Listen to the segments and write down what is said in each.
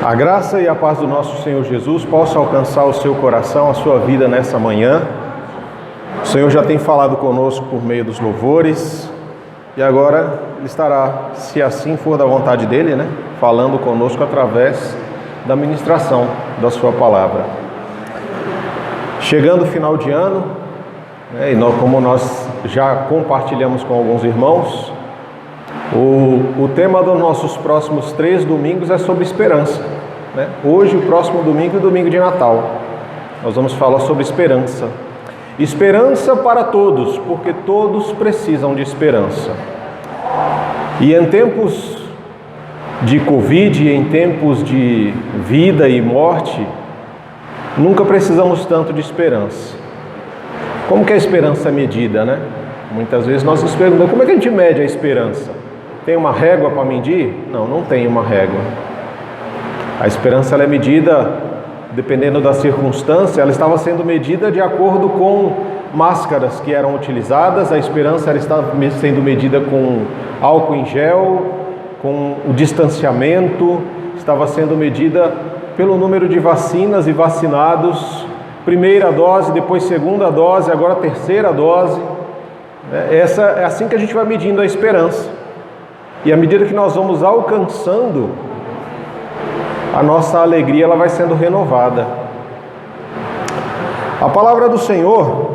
A graça e a paz do nosso Senhor Jesus possa alcançar o seu coração, a sua vida nessa manhã. O Senhor já tem falado conosco por meio dos louvores e agora Ele estará, se assim for da vontade dEle, falando conosco através da ministração da sua palavra. Chegando o final de ano, e como nós já compartilhamos com alguns irmãos, o tema dos nossos próximos 3 domingos é sobre esperança. Hoje, o próximo domingo é o domingo de Natal. Nós vamos falar sobre esperança. Esperança para todos, porque todos precisam de esperança. E em tempos de Covid, em tempos de vida e morte, nunca precisamos tanto de esperança. Como que a esperança é medida, Muitas vezes nós nos perguntamos, como é que a gente mede a esperança? Tem uma régua para medir? Não, não tem uma régua. A esperança ela é medida, dependendo da circunstância, ela estava sendo medida de acordo com máscaras que eram utilizadas, a esperança ela estava sendo medida com álcool em gel, com o distanciamento, estava sendo medida pelo número de vacinas e vacinados, primeira dose, depois segunda dose, agora terceira dose. É assim que a gente vai medindo a esperança. E à medida que nós vamos alcançando, a nossa alegria ela vai sendo renovada. A palavra do Senhor,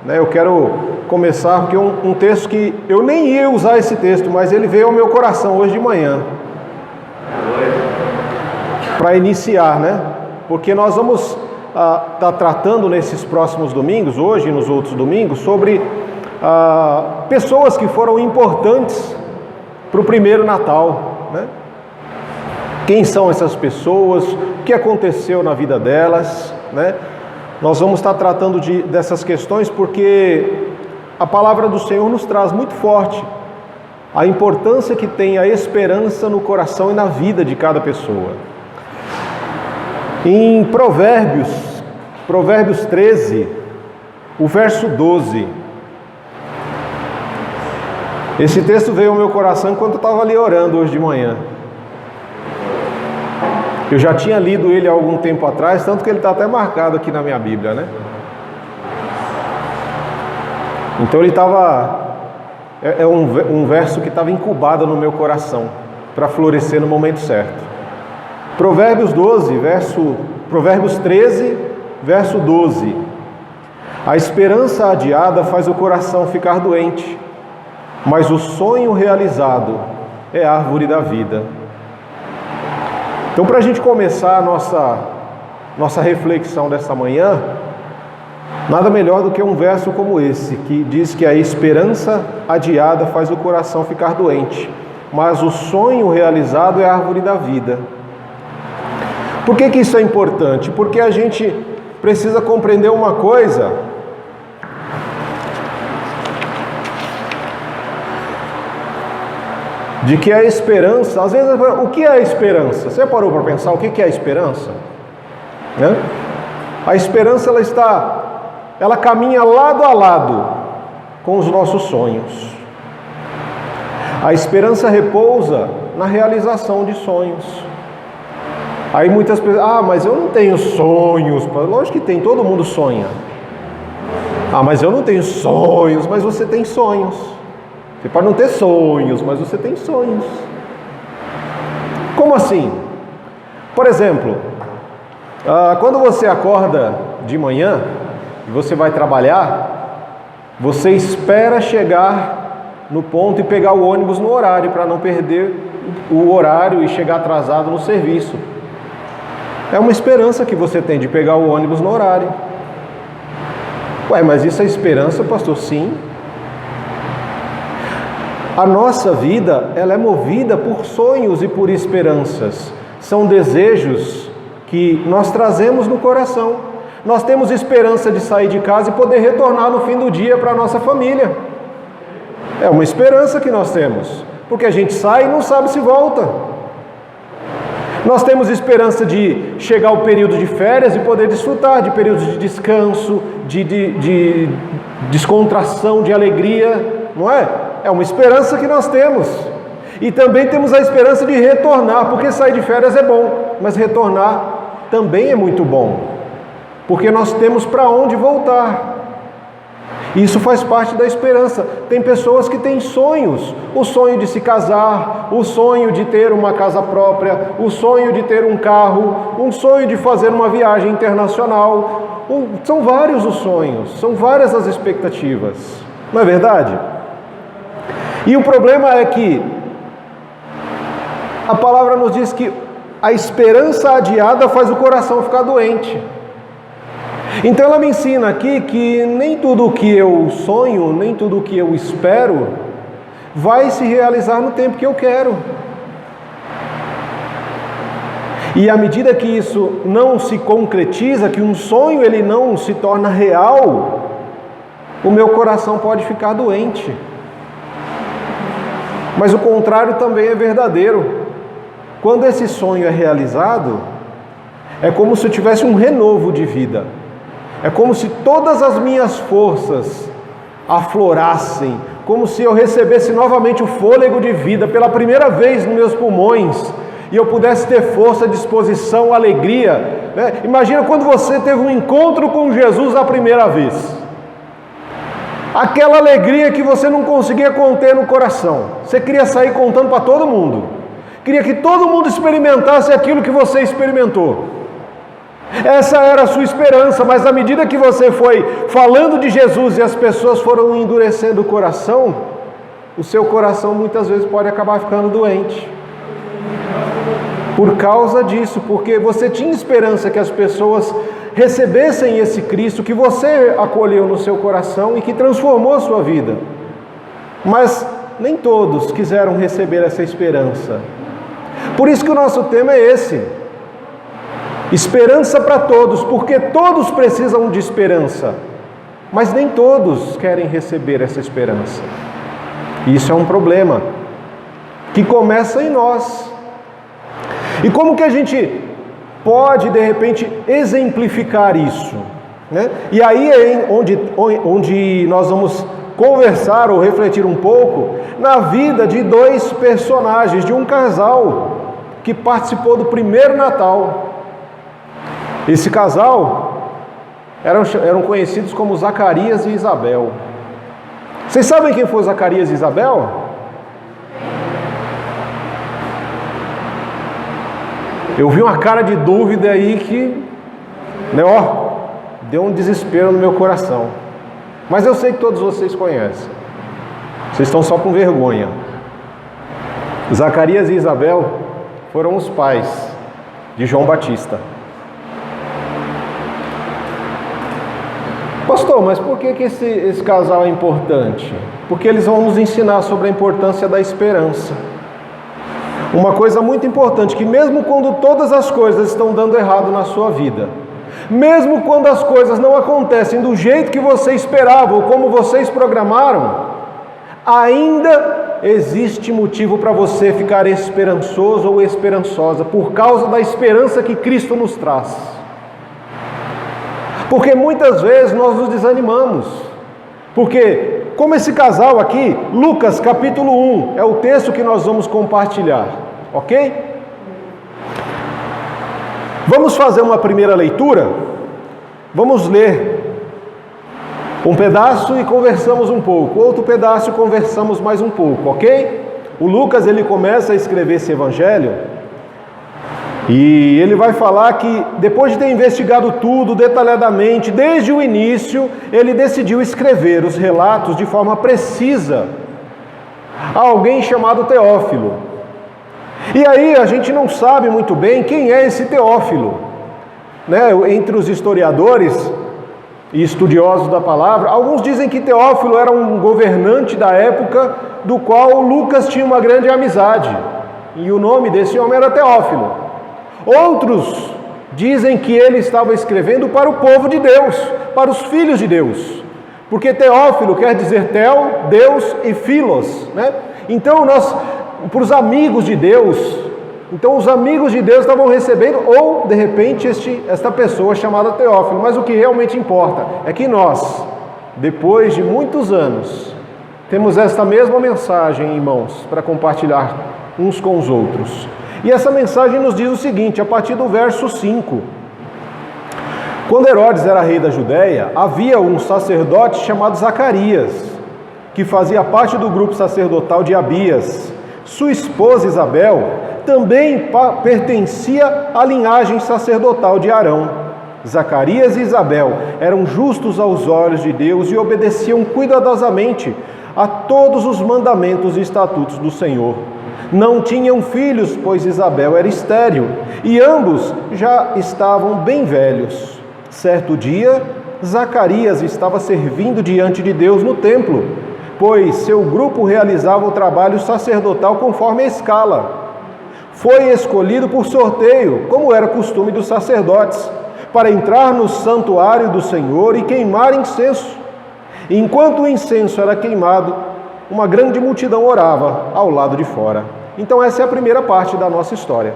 eu quero começar porque um texto que eu nem ia usar esse texto, mas ele veio ao meu coração hoje de manhã. Para iniciar, Porque nós vamos estar tratando nesses próximos domingos, hoje e nos outros domingos, sobre pessoas que foram importantes para o primeiro Natal, Quem são essas pessoas, o que aconteceu na vida delas, Nós vamos estar tratando dessas questões porque a palavra do Senhor nos traz muito forte a importância que tem a esperança no coração e na vida de cada pessoa. Em Provérbios 13, o verso 12, esse texto veio ao meu coração enquanto eu estava ali orando hoje de manhã. Eu já tinha lido ele há algum tempo atrás, tanto que ele está até marcado aqui na minha Bíblia, Então ele estava... É um verso que estava incubado no meu coração, para florescer no momento certo. Provérbios 13, verso 12. A esperança adiada faz o coração ficar doente, mas o sonho realizado é a árvore da vida. Então, para a gente começar a nossa reflexão dessa manhã, nada melhor do que um verso como esse, que diz que a esperança adiada faz o coração ficar doente, mas o sonho realizado é a árvore da vida. Por que isso é importante? Porque a gente precisa compreender uma coisa: de que a esperança, às vezes, o que é a esperança? Você parou para pensar o que é a esperança? A esperança ela caminha lado a lado com os nossos sonhos. A esperança repousa na realização de sonhos. Aí muitas pessoas, mas eu não tenho sonhos. Lógico que tem, todo mundo sonha. Mas eu não tenho sonhos, mas você tem sonhos. Você pode não ter sonhos, mas você tem sonhos. Como assim? Por exemplo, quando você acorda de manhã e você vai trabalhar, você espera chegar no ponto e pegar o ônibus no horário, para não perder o horário e chegar atrasado no serviço. É uma esperança que você tem de pegar o ônibus no horário. Mas isso é esperança, pastor? Sim. A nossa vida, ela é movida por sonhos e por esperanças. São desejos que nós trazemos no coração. Nós temos esperança de sair de casa e poder retornar no fim do dia para a nossa família. É uma esperança que nós temos, porque a gente sai e não sabe se volta. Nós temos esperança de chegar ao período de férias e poder desfrutar de períodos de descanso, de descontração, de alegria, não é? É uma esperança que nós temos. E também temos a esperança de retornar, porque sair de férias é bom. mas retornar também é muito bom, porque nós temos para onde voltar. Isso faz parte da esperança. Tem pessoas que têm sonhos, o sonho de se casar, o sonho de ter uma casa própria, o sonho de ter um carro, um sonho de fazer uma viagem internacional. São vários os sonhos, são várias as expectativas, não é verdade? E o problema é que a palavra nos diz que a esperança adiada faz o coração ficar doente. Então ela me ensina aqui que nem tudo o que eu sonho, nem tudo o que eu espero vai se realizar no tempo que eu quero. E à medida que isso não se concretiza, que um sonho ele não se torna real, o meu coração pode ficar doente. Mas o contrário também é verdadeiro. Quando esse sonho é realizado, é como se eu tivesse um renovo de vida. É como se todas as minhas forças aflorassem, como se eu recebesse novamente o fôlego de vida pela primeira vez nos meus pulmões, e eu pudesse ter força, disposição, alegria, né? Imagina quando você teve um encontro com Jesus a primeira vez. Aquela alegria que você não conseguia conter no coração. Você queria sair contando para todo mundo. Queria que todo mundo experimentasse aquilo que você experimentou. Essa era a sua esperança, mas à medida que você foi falando de Jesus e as pessoas foram endurecendo o coração, o seu coração muitas vezes pode acabar ficando doente. Por causa disso, porque você tinha esperança que as pessoas recebessem esse Cristo que você acolheu no seu coração e que transformou a sua vida. Mas nem todos quiseram receber essa esperança. Por isso que o nosso tema é esse. Esperança para todos, porque todos precisam de esperança, mas nem todos querem receber essa esperança. Isso é um problema que começa em nós. E como que a gente pode, de repente, exemplificar isso, né? E aí é onde nós vamos conversar ou refletir um pouco na vida de dois personagens, de um casal que participou do primeiro Natal. Esse casal eram conhecidos como Zacarias e Isabel. Vocês sabem quem foi Zacarias e Isabel? Eu vi uma cara de dúvida aí que, né, deu um desespero no meu coração. Mas eu sei que todos vocês conhecem. Vocês estão só com vergonha. Zacarias e Isabel foram os pais de João Batista. Pastor, mas por que esse casal é importante? Porque eles vão nos ensinar sobre a importância da esperança. Uma coisa muito importante, que mesmo quando todas as coisas estão dando errado na sua vida, mesmo quando as coisas não acontecem do jeito que você esperava ou como vocês programaram, ainda existe motivo para você ficar esperançoso ou esperançosa, por causa da esperança que Cristo nos traz. Porque muitas vezes nós nos desanimamos. Porque, como esse casal aqui, Lucas capítulo 1, é o texto que nós vamos compartilhar, ok? Vamos fazer uma primeira leitura? Vamos ler um pedaço e conversamos um pouco, outro pedaço e conversamos mais um pouco, ok? O Lucas, ele começa a escrever esse evangelho e ele vai falar que depois de ter investigado tudo detalhadamente, desde o início, ele decidiu escrever os relatos de forma precisa a alguém chamado Teófilo. E aí a gente não sabe muito bem quem é esse Teófilo, né? Entre os historiadores e estudiosos da palavra, alguns dizem que Teófilo era um governante da época do qual Lucas tinha uma grande amizade, e o nome desse homem era Teófilo. Outros dizem que ele estava escrevendo para o povo de Deus, para os filhos de Deus, porque Teófilo quer dizer Teo, Deus, e Filos, né? Então para os amigos de Deus, então os amigos de Deus estavam recebendo, ou de repente esta pessoa chamada Teófilo. Mas o que realmente importa é que nós, depois de muitos anos, temos esta mesma mensagem em mãos para compartilhar uns com os outros. E essa mensagem nos diz o seguinte, a partir do verso 5. Quando Herodes era rei da Judéia, havia um sacerdote chamado Zacarias, que fazia parte do grupo sacerdotal de Abias. Sua esposa Isabel também pertencia à linhagem sacerdotal de Arão. Zacarias e Isabel eram justos aos olhos de Deus e obedeciam cuidadosamente a todos os mandamentos e estatutos do Senhor. Não tinham filhos, pois Isabel era estéril, e ambos já estavam bem velhos. Certo dia, Zacarias estava servindo diante de Deus no templo, pois seu grupo realizava o trabalho sacerdotal conforme a escala. Foi escolhido por sorteio, como era costume dos sacerdotes, para entrar no santuário do Senhor e queimar incenso. Enquanto o incenso era queimado, uma grande multidão orava ao lado de fora. Então essa é a primeira parte da nossa história,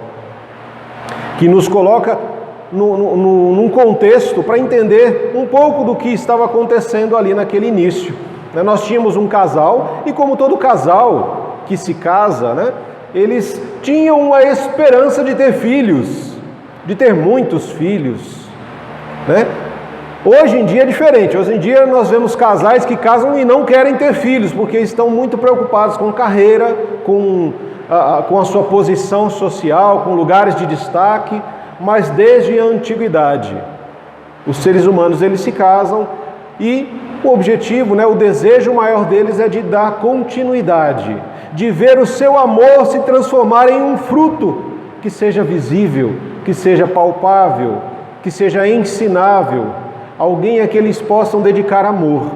que nos coloca num contexto para entender um pouco do que estava acontecendo ali naquele início. Nós tínhamos um casal, e como todo casal que se casa, eles tinham uma esperança de ter filhos, de ter muitos filhos. Hoje em dia é diferente. Hoje em dia nós vemos casais que casam e não querem ter filhos, porque estão muito preocupados com carreira, com a sua posição social, com lugares de destaque. Mas desde a antiguidade, os seres humanos eles se casam e o objetivo, o desejo maior deles é de dar continuidade, de ver o seu amor se transformar em um fruto que seja visível, que seja palpável, que seja ensinável, alguém a que eles possam dedicar amor,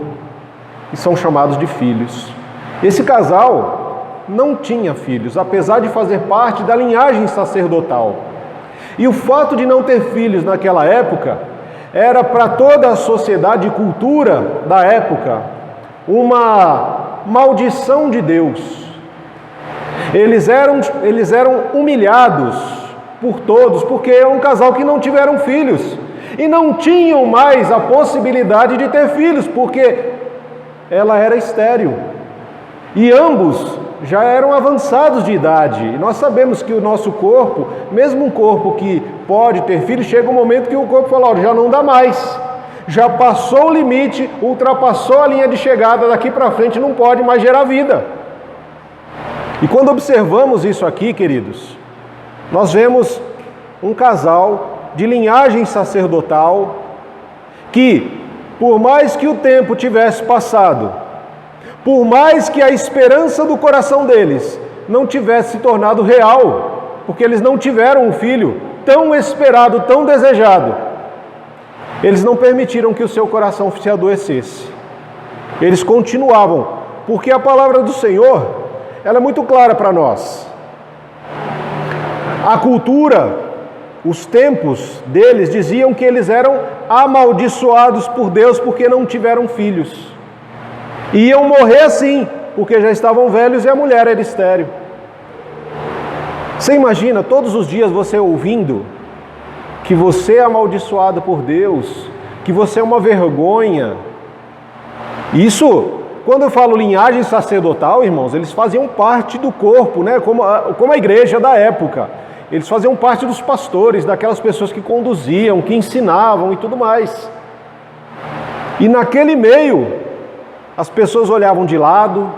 e são chamados de filhos. Esse casal não tinha filhos, apesar de fazer parte da linhagem sacerdotal. E o fato de não ter filhos naquela época era para toda a sociedade e cultura da época uma maldição de Deus. Eles eram humilhados por todos, porque é um casal que não tiveram filhos e não tinham mais a possibilidade de ter filhos, porque ela era estéril e ambos já eram avançados de idade. E nós sabemos que o nosso corpo, mesmo um corpo que pode ter filhos, chega um momento que o corpo fala, já não dá mais, já passou o limite, ultrapassou a linha de chegada, daqui para frente não pode mais gerar vida. E quando observamos isso aqui, queridos, nós vemos um casal de linhagem sacerdotal que, por mais que o tempo tivesse passado, por mais que a esperança do coração deles não tivesse se tornado real, porque eles não tiveram um filho tão esperado, tão desejado, eles não permitiram que o seu coração se adoecesse. Eles continuavam, porque a palavra do Senhor, ela é muito clara para nós. A cultura, os tempos deles diziam que eles eram amaldiçoados por Deus porque não tiveram filhos. Iam morrer assim, porque já estavam velhos e a mulher era estéril. Você imagina todos os dias você ouvindo que você é amaldiçoado por Deus, que você é uma vergonha. Isso, quando eu falo linhagem sacerdotal, irmãos, eles faziam parte do corpo, como a igreja da época. Eles faziam parte dos pastores, daquelas pessoas que conduziam, que ensinavam e tudo mais. E naquele meio, as pessoas olhavam de lado,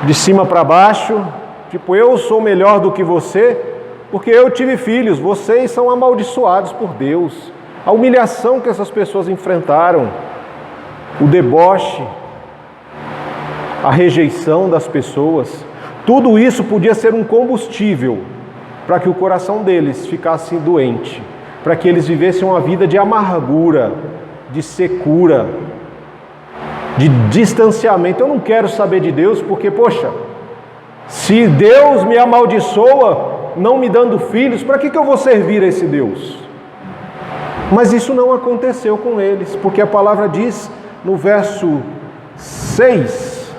de cima para baixo, tipo, eu sou melhor do que você, porque eu tive filhos, vocês são amaldiçoados por Deus. A humilhação que essas pessoas enfrentaram, o deboche, a rejeição das pessoas, tudo isso podia ser um combustível para que o coração deles ficasse doente, para que eles vivessem uma vida de amargura, de secura, de distanciamento. Eu não quero saber de Deus, porque, poxa, se Deus me amaldiçoa, não me dando filhos, para que eu vou servir a esse Deus? Mas isso não aconteceu com eles, porque a palavra diz no verso 6,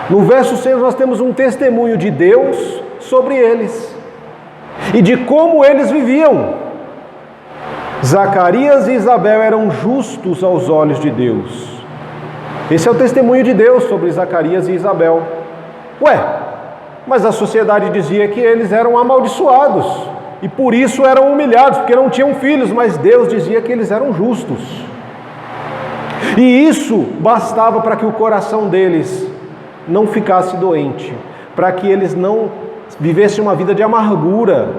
no verso 6 nós temos um testemunho de Deus sobre eles, e de como eles viviam. Zacarias e Isabel eram justos aos olhos de Deus. Esse é o testemunho de Deus sobre Zacarias e Isabel. mas a sociedade dizia que eles eram amaldiçoados e por isso eram humilhados, porque não tinham filhos, mas Deus dizia que eles eram justos. E isso bastava para que o coração deles não ficasse doente, para que eles não vivessem uma vida de amargura.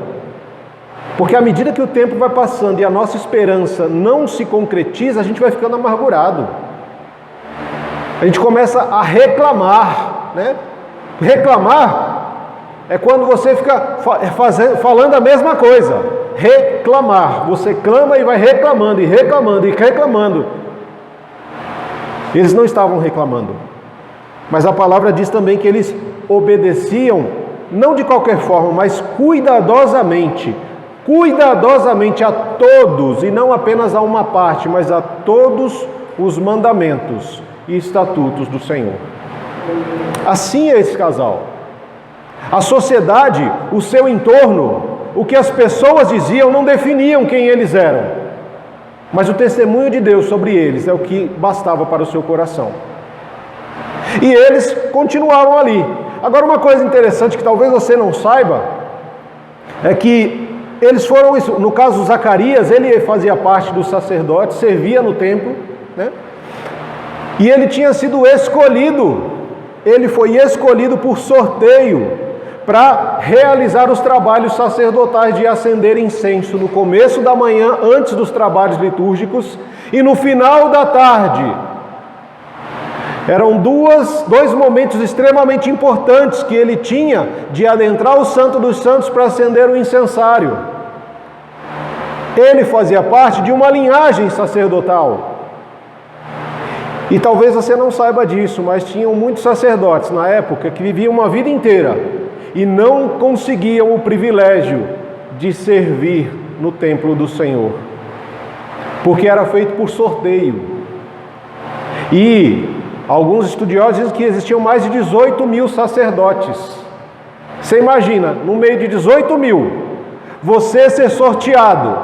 Porque à medida que o tempo vai passando e a nossa esperança não se concretiza, a gente vai ficando amargurado. A gente começa a reclamar, né? Reclamar é quando você fica falando a mesma coisa. Reclamar. Você clama e vai reclamando, e reclamando, e reclamando. Eles não estavam reclamando. Mas a palavra diz também que eles obedeciam, não de qualquer forma, mas cuidadosamente. Cuidadosamente a todos, e não apenas a uma parte, mas a todos os mandamentos e estatutos do Senhor. Assim é esse casal. A sociedade, o seu entorno, o que as pessoas diziam não definiam quem eles eram, mas o testemunho de Deus sobre eles é o que bastava para o seu coração. E eles continuaram ali. Agora, uma coisa interessante que talvez você não saiba é que eles foram, no caso Zacarias, ele fazia parte dos sacerdotes, servia no templo, né? E ele tinha sido escolhido, ele foi escolhido por sorteio para realizar os trabalhos sacerdotais de acender incenso no começo da manhã, antes dos trabalhos litúrgicos, e no final da tarde. Eram dois momentos extremamente importantes que ele tinha de adentrar o Santo dos Santos para acender o incensário. Ele fazia parte de uma linhagem sacerdotal. E talvez você não saiba disso, mas tinham muitos sacerdotes na época que viviam uma vida inteira e não conseguiam o privilégio de servir no templo do Senhor, porque era feito por sorteio. E alguns estudiosos dizem que existiam mais de 18 mil sacerdotes. Você imagina, no meio de 18 mil, você ser sorteado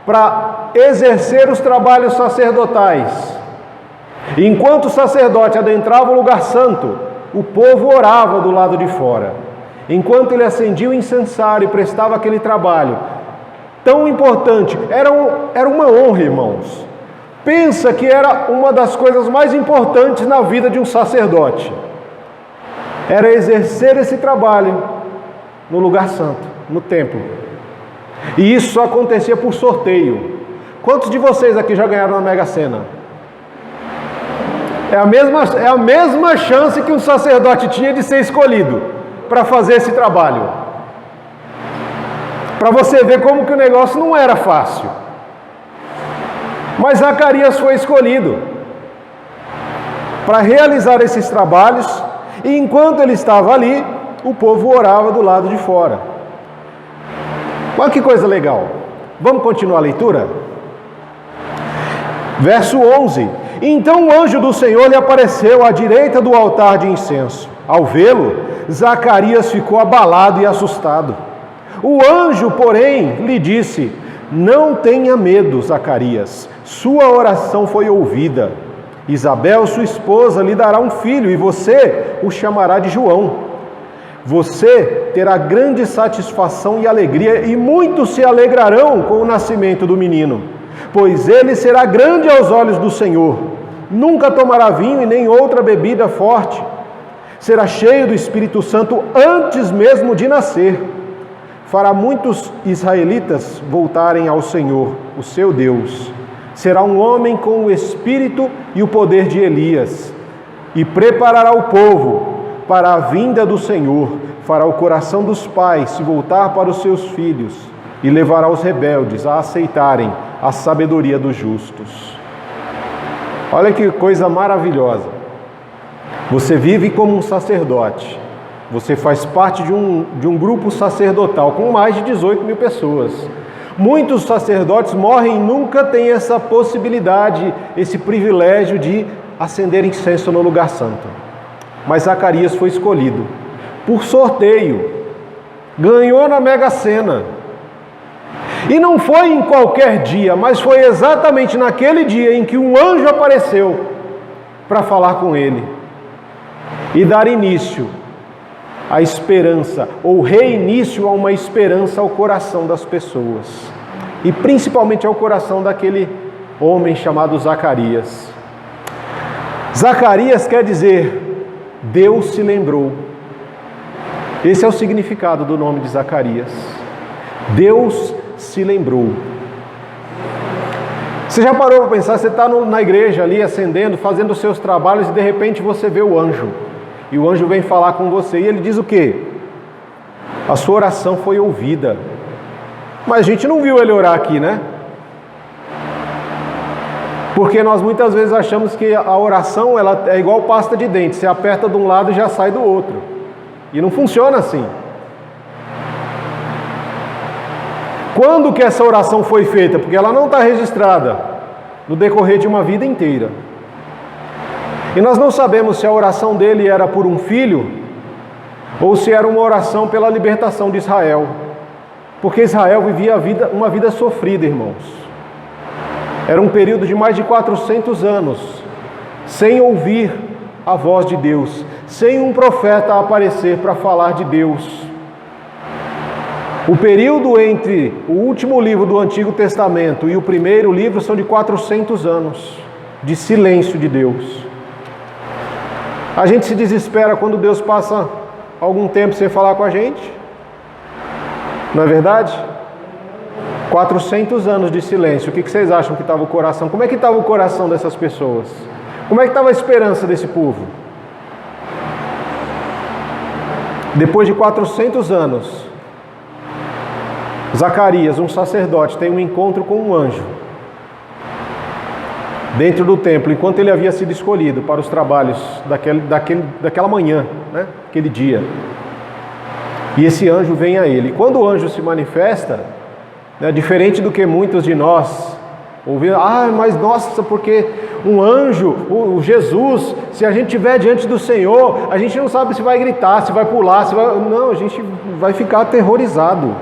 para exercer os trabalhos sacerdotais. Enquanto o sacerdote adentrava o lugar santo, o povo orava do lado de fora. Enquanto ele acendia o incensário e prestava aquele trabalho tão importante, era uma honra, irmãos. Pensa que era uma das coisas mais importantes na vida de um sacerdote. Era exercer esse trabalho no lugar santo, no templo. E isso só acontecia por sorteio. Quantos de vocês aqui já ganharam na Mega Sena? É a mesma chance que um sacerdote tinha de ser escolhido para fazer esse trabalho. Para você ver como que o negócio não era fácil. Mas Zacarias foi escolhido para realizar esses trabalhos, e enquanto ele estava ali, o povo orava do lado de fora. Olha que coisa legal. Vamos continuar a leitura? Verso 11. Então o anjo do Senhor lhe apareceu à direita do altar de incenso. Ao vê-lo, Zacarias ficou abalado e assustado. O anjo, porém, lhe disse: não tenha medo, Zacarias, sua oração foi ouvida. Isabel, sua esposa, lhe dará um filho, e você o chamará de João. Você terá grande satisfação e alegria, e muitos se alegrarão com o nascimento do menino, pois ele será grande aos olhos do Senhor. Nunca tomará vinho e nem outra bebida forte. Será cheio do Espírito Santo antes mesmo de nascer. Fará muitos israelitas voltarem ao Senhor, o seu Deus. Será um homem com o espírito e o poder de Elias, e preparará o povo para a vinda do Senhor. Fará o coração dos pais se voltar para os seus filhos, e levará os rebeldes a aceitarem a sabedoria dos justos. Olha que coisa maravilhosa. Você vive como um sacerdote. Você faz parte de um grupo sacerdotal com mais de 18 mil pessoas. Muitos sacerdotes morrem e nunca têm essa possibilidade, esse privilégio de acender incenso no lugar santo. Mas Zacarias foi escolhido por sorteio, ganhou na Mega Sena. E não foi em qualquer dia, mas foi exatamente naquele dia em que um anjo apareceu para falar com ele e dar início a esperança, ou reinício a uma esperança ao coração das pessoas, e principalmente ao coração daquele homem chamado Zacarias. Zacarias quer dizer, Deus se lembrou. Esse é o significado do nome de Zacarias. Deus se lembrou. Você já parou para pensar, você está na igreja ali, acendendo, fazendo os seus trabalhos, e de repente você vê o anjo. E o anjo vem falar com você, e ele diz o quê? A sua oração foi ouvida. Mas a gente não viu ele orar aqui, né? Porque nós muitas vezes achamos que a oração ela é igual pasta de dente, você aperta de um lado e já sai do outro. E não funciona assim. Quando que essa oração foi feita? Porque ela não está registrada no decorrer de uma vida inteira. E nós não sabemos se a oração dele era por um filho ou se era uma oração pela libertação de Israel. Porque Israel vivia uma vida sofrida, irmãos. Era um período de mais de 400 anos sem ouvir a voz de Deus, sem um profeta aparecer para falar de Deus. O período entre o último livro do Antigo Testamento e o primeiro livro são de 400 anos de silêncio de Deus. A gente se desespera quando Deus passa algum tempo sem falar com a gente. Não é verdade? 400 anos de silêncio. O que vocês acham que estava o coração? Como é que estava o coração dessas pessoas? Como é que estava a esperança desse povo? Depois de 400 anos, Zacarias, um sacerdote, tem um encontro com um anjo dentro do templo, enquanto ele havia sido escolhido para os trabalhos daquela manhã, né? Aquele dia. E esse anjo vem a ele. E quando o anjo se manifesta, né, diferente do que muitos de nós ouviram, mas nossa, porque um anjo, o Jesus, se a gente estiver diante do Senhor, a gente não sabe se vai gritar, se vai pular, não, a gente vai ficar aterrorizado,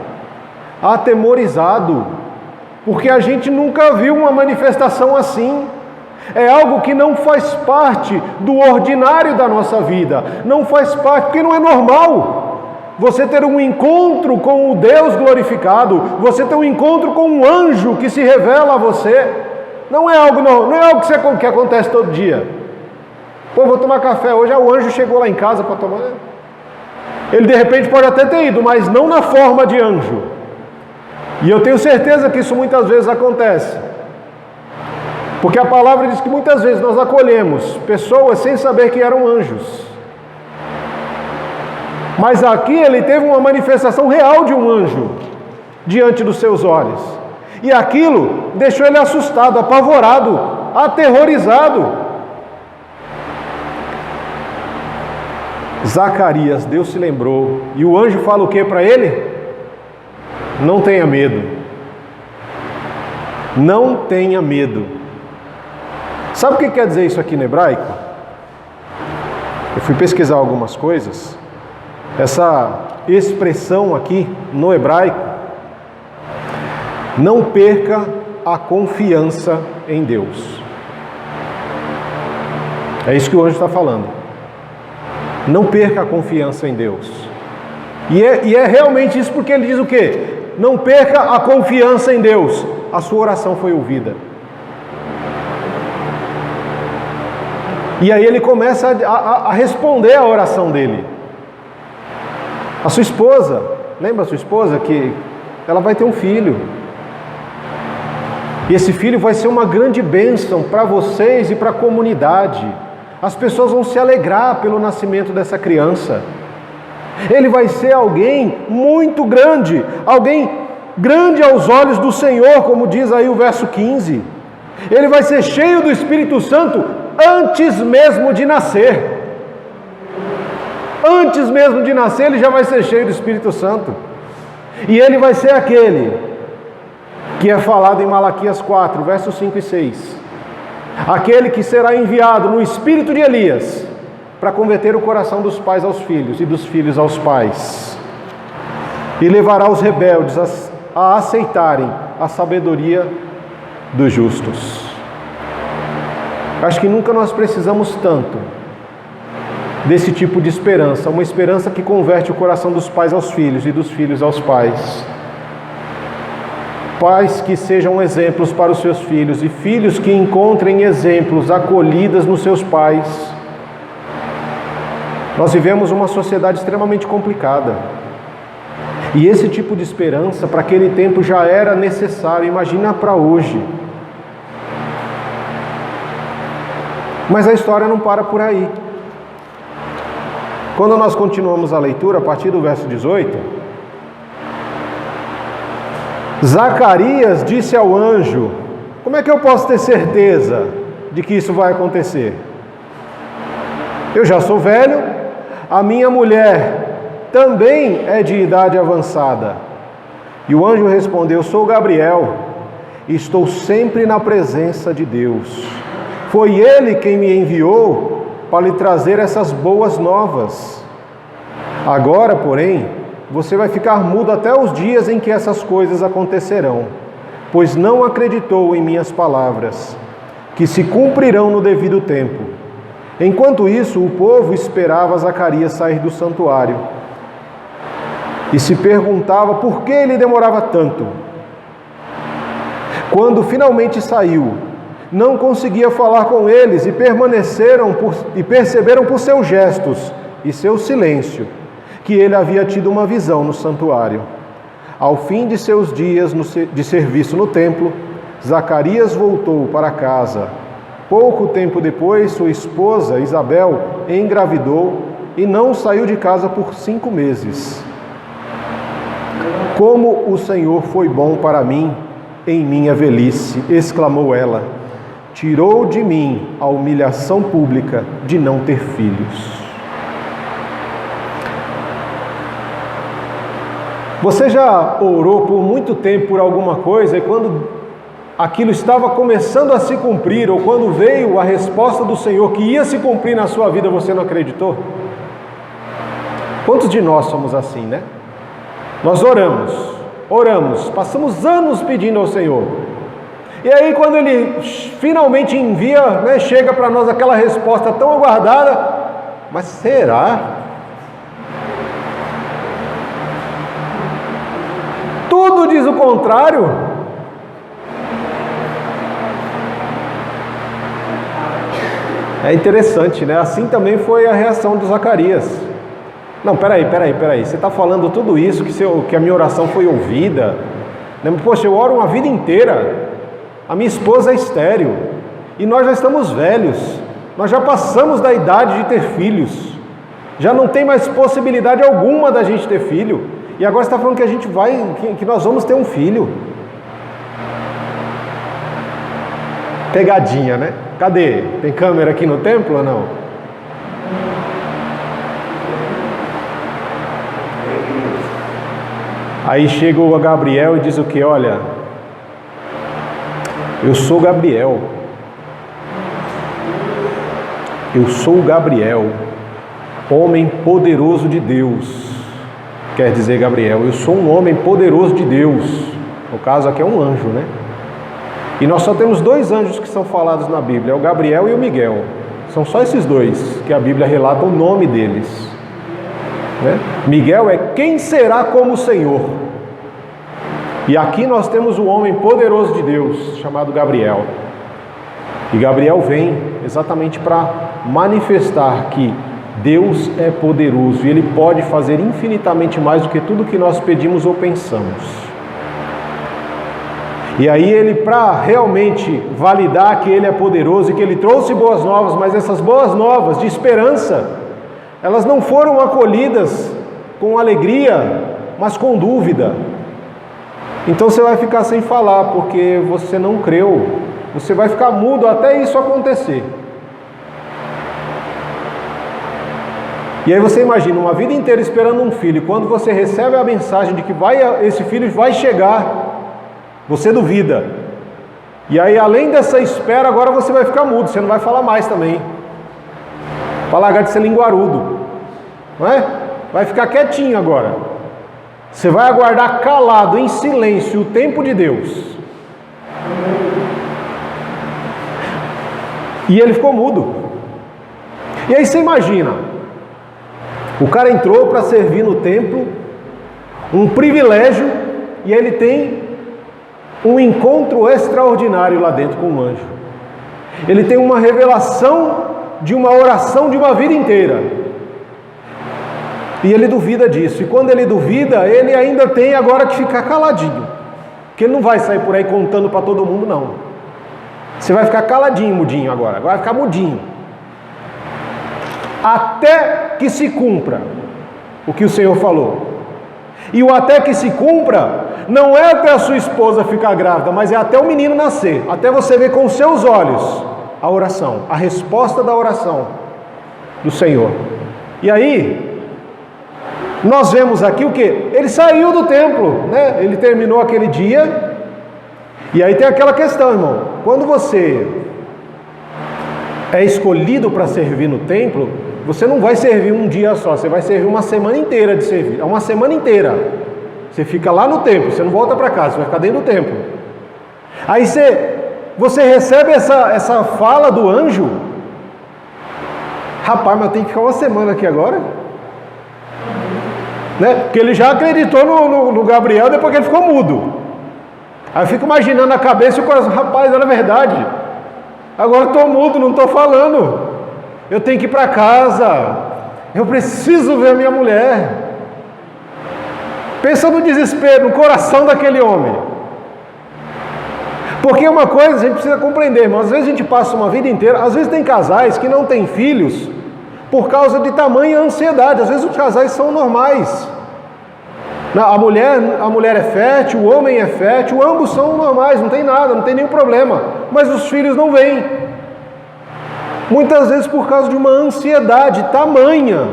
porque a gente nunca viu uma manifestação assim. É algo que não faz parte do ordinário da nossa vida, não faz parte, porque não é normal. Você ter um encontro com o Deus glorificado, você ter um encontro com um anjo que se revela a você, não é algo que acontece todo dia. Pô, vou tomar café hoje, o anjo chegou lá em casa para tomar. Ele de repente pode até ter ido, mas não na forma de anjo. E eu tenho certeza que isso muitas vezes acontece. Porque a palavra diz que muitas vezes nós acolhemos pessoas sem saber que eram anjos. Mas aqui ele teve uma manifestação real de um anjo diante dos seus olhos. E aquilo deixou ele assustado, apavorado, aterrorizado. Zacarias, Deus se lembrou. E o anjo fala o que para ele? Não tenha medo. Não tenha medo. Sabe o que quer dizer isso aqui no hebraico? Eu fui pesquisar algumas coisas. Essa expressão aqui no hebraico, não perca a confiança em Deus. É isso que o anjo está falando. Não perca a confiança em Deus. E é realmente isso, porque ele diz o quê? Não perca a confiança em Deus. A sua oração foi ouvida. E aí ele começa a responder a oração dele. A sua esposa, lembra a sua esposa que ela vai ter um filho. E esse filho vai ser uma grande bênção para vocês e para a comunidade. As pessoas vão se alegrar pelo nascimento dessa criança. Ele vai ser alguém muito grande, alguém grande aos olhos do Senhor, como diz aí o verso 15. Ele vai ser cheio do Espírito Santo antes mesmo de nascer. Antes mesmo de nascer, ele já vai ser cheio do Espírito Santo. E ele vai ser aquele que é falado em Malaquias 4, versos 5 e 6. Aquele que será enviado no espírito de Elias para converter o coração dos pais aos filhos e dos filhos aos pais. E levará os rebeldes a aceitarem a sabedoria dos justos. Acho que nunca nós precisamos tanto desse tipo de esperança, uma esperança que converte o coração dos pais aos filhos e dos filhos aos pais. Pais que sejam exemplos para os seus filhos e filhos que encontrem exemplos, acolhidas nos seus pais. Nós vivemos uma sociedade extremamente complicada. E esse tipo de esperança, para aquele tempo, já era necessário. Imagina para hoje. Mas a história não para por aí. Quando nós continuamos a leitura, a partir do verso 18, Zacarias disse ao anjo: como é que eu posso ter certeza de que isso vai acontecer? Eu já sou velho, a minha mulher também é de idade avançada. E o anjo respondeu: sou Gabriel, e estou sempre na presença de Deus. Foi Ele quem me enviou para lhe trazer essas boas novas. Agora, porém, você vai ficar mudo até os dias em que essas coisas acontecerão, pois não acreditou em minhas palavras, que se cumprirão no devido tempo. Enquanto isso, o povo esperava Zacarias sair do santuário e se perguntava por que ele demorava tanto. Quando finalmente saiu, não conseguia falar com eles e perceberam por seus gestos e seu silêncio que ele havia tido uma visão no santuário. Ao fim de seus dias de serviço no templo, Zacarias voltou para casa. Pouco tempo depois, sua esposa Isabel engravidou e não saiu de casa por 5 meses. Como o Senhor foi bom para mim em minha velhice, exclamou ela. Tirou de mim a humilhação pública de não ter filhos. Você já orou por muito tempo por alguma coisa e quando aquilo estava começando a se cumprir, ou quando veio a resposta do Senhor que ia se cumprir na sua vida, você não acreditou? Quantos de nós somos assim, né? Nós oramos, passamos anos pedindo ao Senhor. E aí quando Ele finalmente envia, né, chega para nós aquela resposta tão aguardada, mas será? Tudo diz o contrário. É interessante, né? Assim também foi a reação de Zacarias. Não, peraí. Você está falando tudo isso, que a minha oração foi ouvida. Poxa, eu oro uma vida inteira. A minha esposa é estéril. E nós já estamos velhos. Nós já passamos da idade de ter filhos. Já não tem mais possibilidade alguma da gente ter filho. E agora você está falando que nós vamos ter um filho. Pegadinha, né? Cadê? Tem câmera aqui no templo ou não? Aí chega o Gabriel e diz o que? Olha, eu sou Gabriel. Eu sou Gabriel, homem poderoso de Deus. Quer dizer, Gabriel, eu sou um homem poderoso de Deus. No caso aqui é um anjo, né? E nós só temos 2 anjos que são falados na Bíblia, é o Gabriel e o Miguel. São só esses 2 que a Bíblia relata o nome deles. Né? Miguel é quem será como o Senhor. E aqui nós temos o homem poderoso de Deus, chamado Gabriel. E Gabriel vem exatamente para manifestar que Deus é poderoso e Ele pode fazer infinitamente mais do que tudo que nós pedimos ou pensamos. E aí Ele, para realmente validar que Ele é poderoso e que Ele trouxe boas novas, mas essas boas novas de esperança, elas não foram acolhidas com alegria, mas com dúvida. Então você vai ficar sem falar, porque você não creu. Você vai ficar mudo até isso acontecer. E aí você imagina, uma vida inteira esperando um filho, e quando você recebe a mensagem de que esse filho vai chegar, você duvida. E aí, além dessa espera, agora você vai ficar mudo, você não vai falar mais também. Para largar de ser linguarudo. Não é? Vai ficar quietinho agora. Você vai aguardar calado, em silêncio, o tempo de Deus. E ele ficou mudo. E aí você imagina, O cara entrou para servir no templo, um privilégio, e ele tem um encontro extraordinário lá dentro com um anjo. Ele tem uma revelação de uma oração de uma vida inteira. E ele duvida disso. E quando ele duvida, ele ainda tem agora que ficar caladinho. Porque ele não vai sair por aí contando para todo mundo, não. Você vai ficar caladinho, mudinho agora. Agora vai ficar mudinho. Até que se cumpra o que o Senhor falou. E o até que se cumpra não é até a sua esposa ficar grávida, mas é até o menino nascer. Até você ver com os seus olhos a oração, a resposta da oração do Senhor. E aí, nós vemos aqui o que? Ele saiu do templo, né? Ele terminou aquele dia. E aí tem aquela questão, irmão. Quando você é escolhido para servir no templo, você não vai servir um dia só, você vai servir uma semana inteira de servir. É uma semana inteira. Você fica lá no templo, você não volta para casa, você vai ficar dentro do templo. Aí você recebe essa fala do anjo. Rapaz, mas eu tenho que ficar uma semana aqui agora? Né? Porque ele já acreditou no Gabriel depois que ele ficou mudo. Aí eu fico imaginando a cabeça e o coração. Rapaz, era verdade. Agora eu estou mudo, não estou falando. Eu tenho que ir para casa. Eu preciso ver a minha mulher. Pensa no desespero, no coração daquele homem. Porque uma coisa a gente precisa compreender, irmão. Às vezes a gente passa uma vida inteira. Às vezes tem casais que não têm filhos por causa de tamanha ansiedade. Às vezes os casais são normais. A mulher é fértil, o homem é fértil, ambos são normais, não tem nada, não tem nenhum problema. Mas os filhos não vêm. Muitas vezes por causa de uma ansiedade tamanha.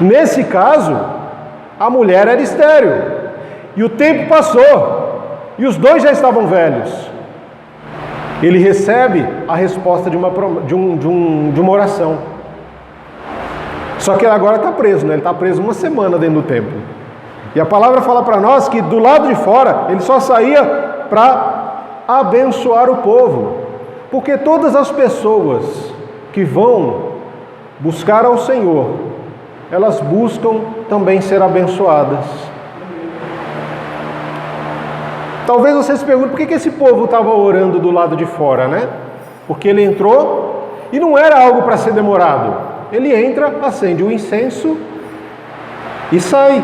Nesse caso, a mulher era estéril. E o tempo passou. E os dois já estavam velhos. Ele recebe a resposta de uma oração. Só que ele agora está preso, né? Ele está preso uma semana dentro do templo. E a palavra fala para nós que do lado de fora, ele só saía para abençoar o povo. Porque todas as pessoas que vão buscar ao Senhor, elas buscam também ser abençoadas. Talvez você se pergunte por que esse povo estava orando do lado de fora, né? Porque ele entrou e não era algo para ser demorado. Ele entra, acende o incenso e sai.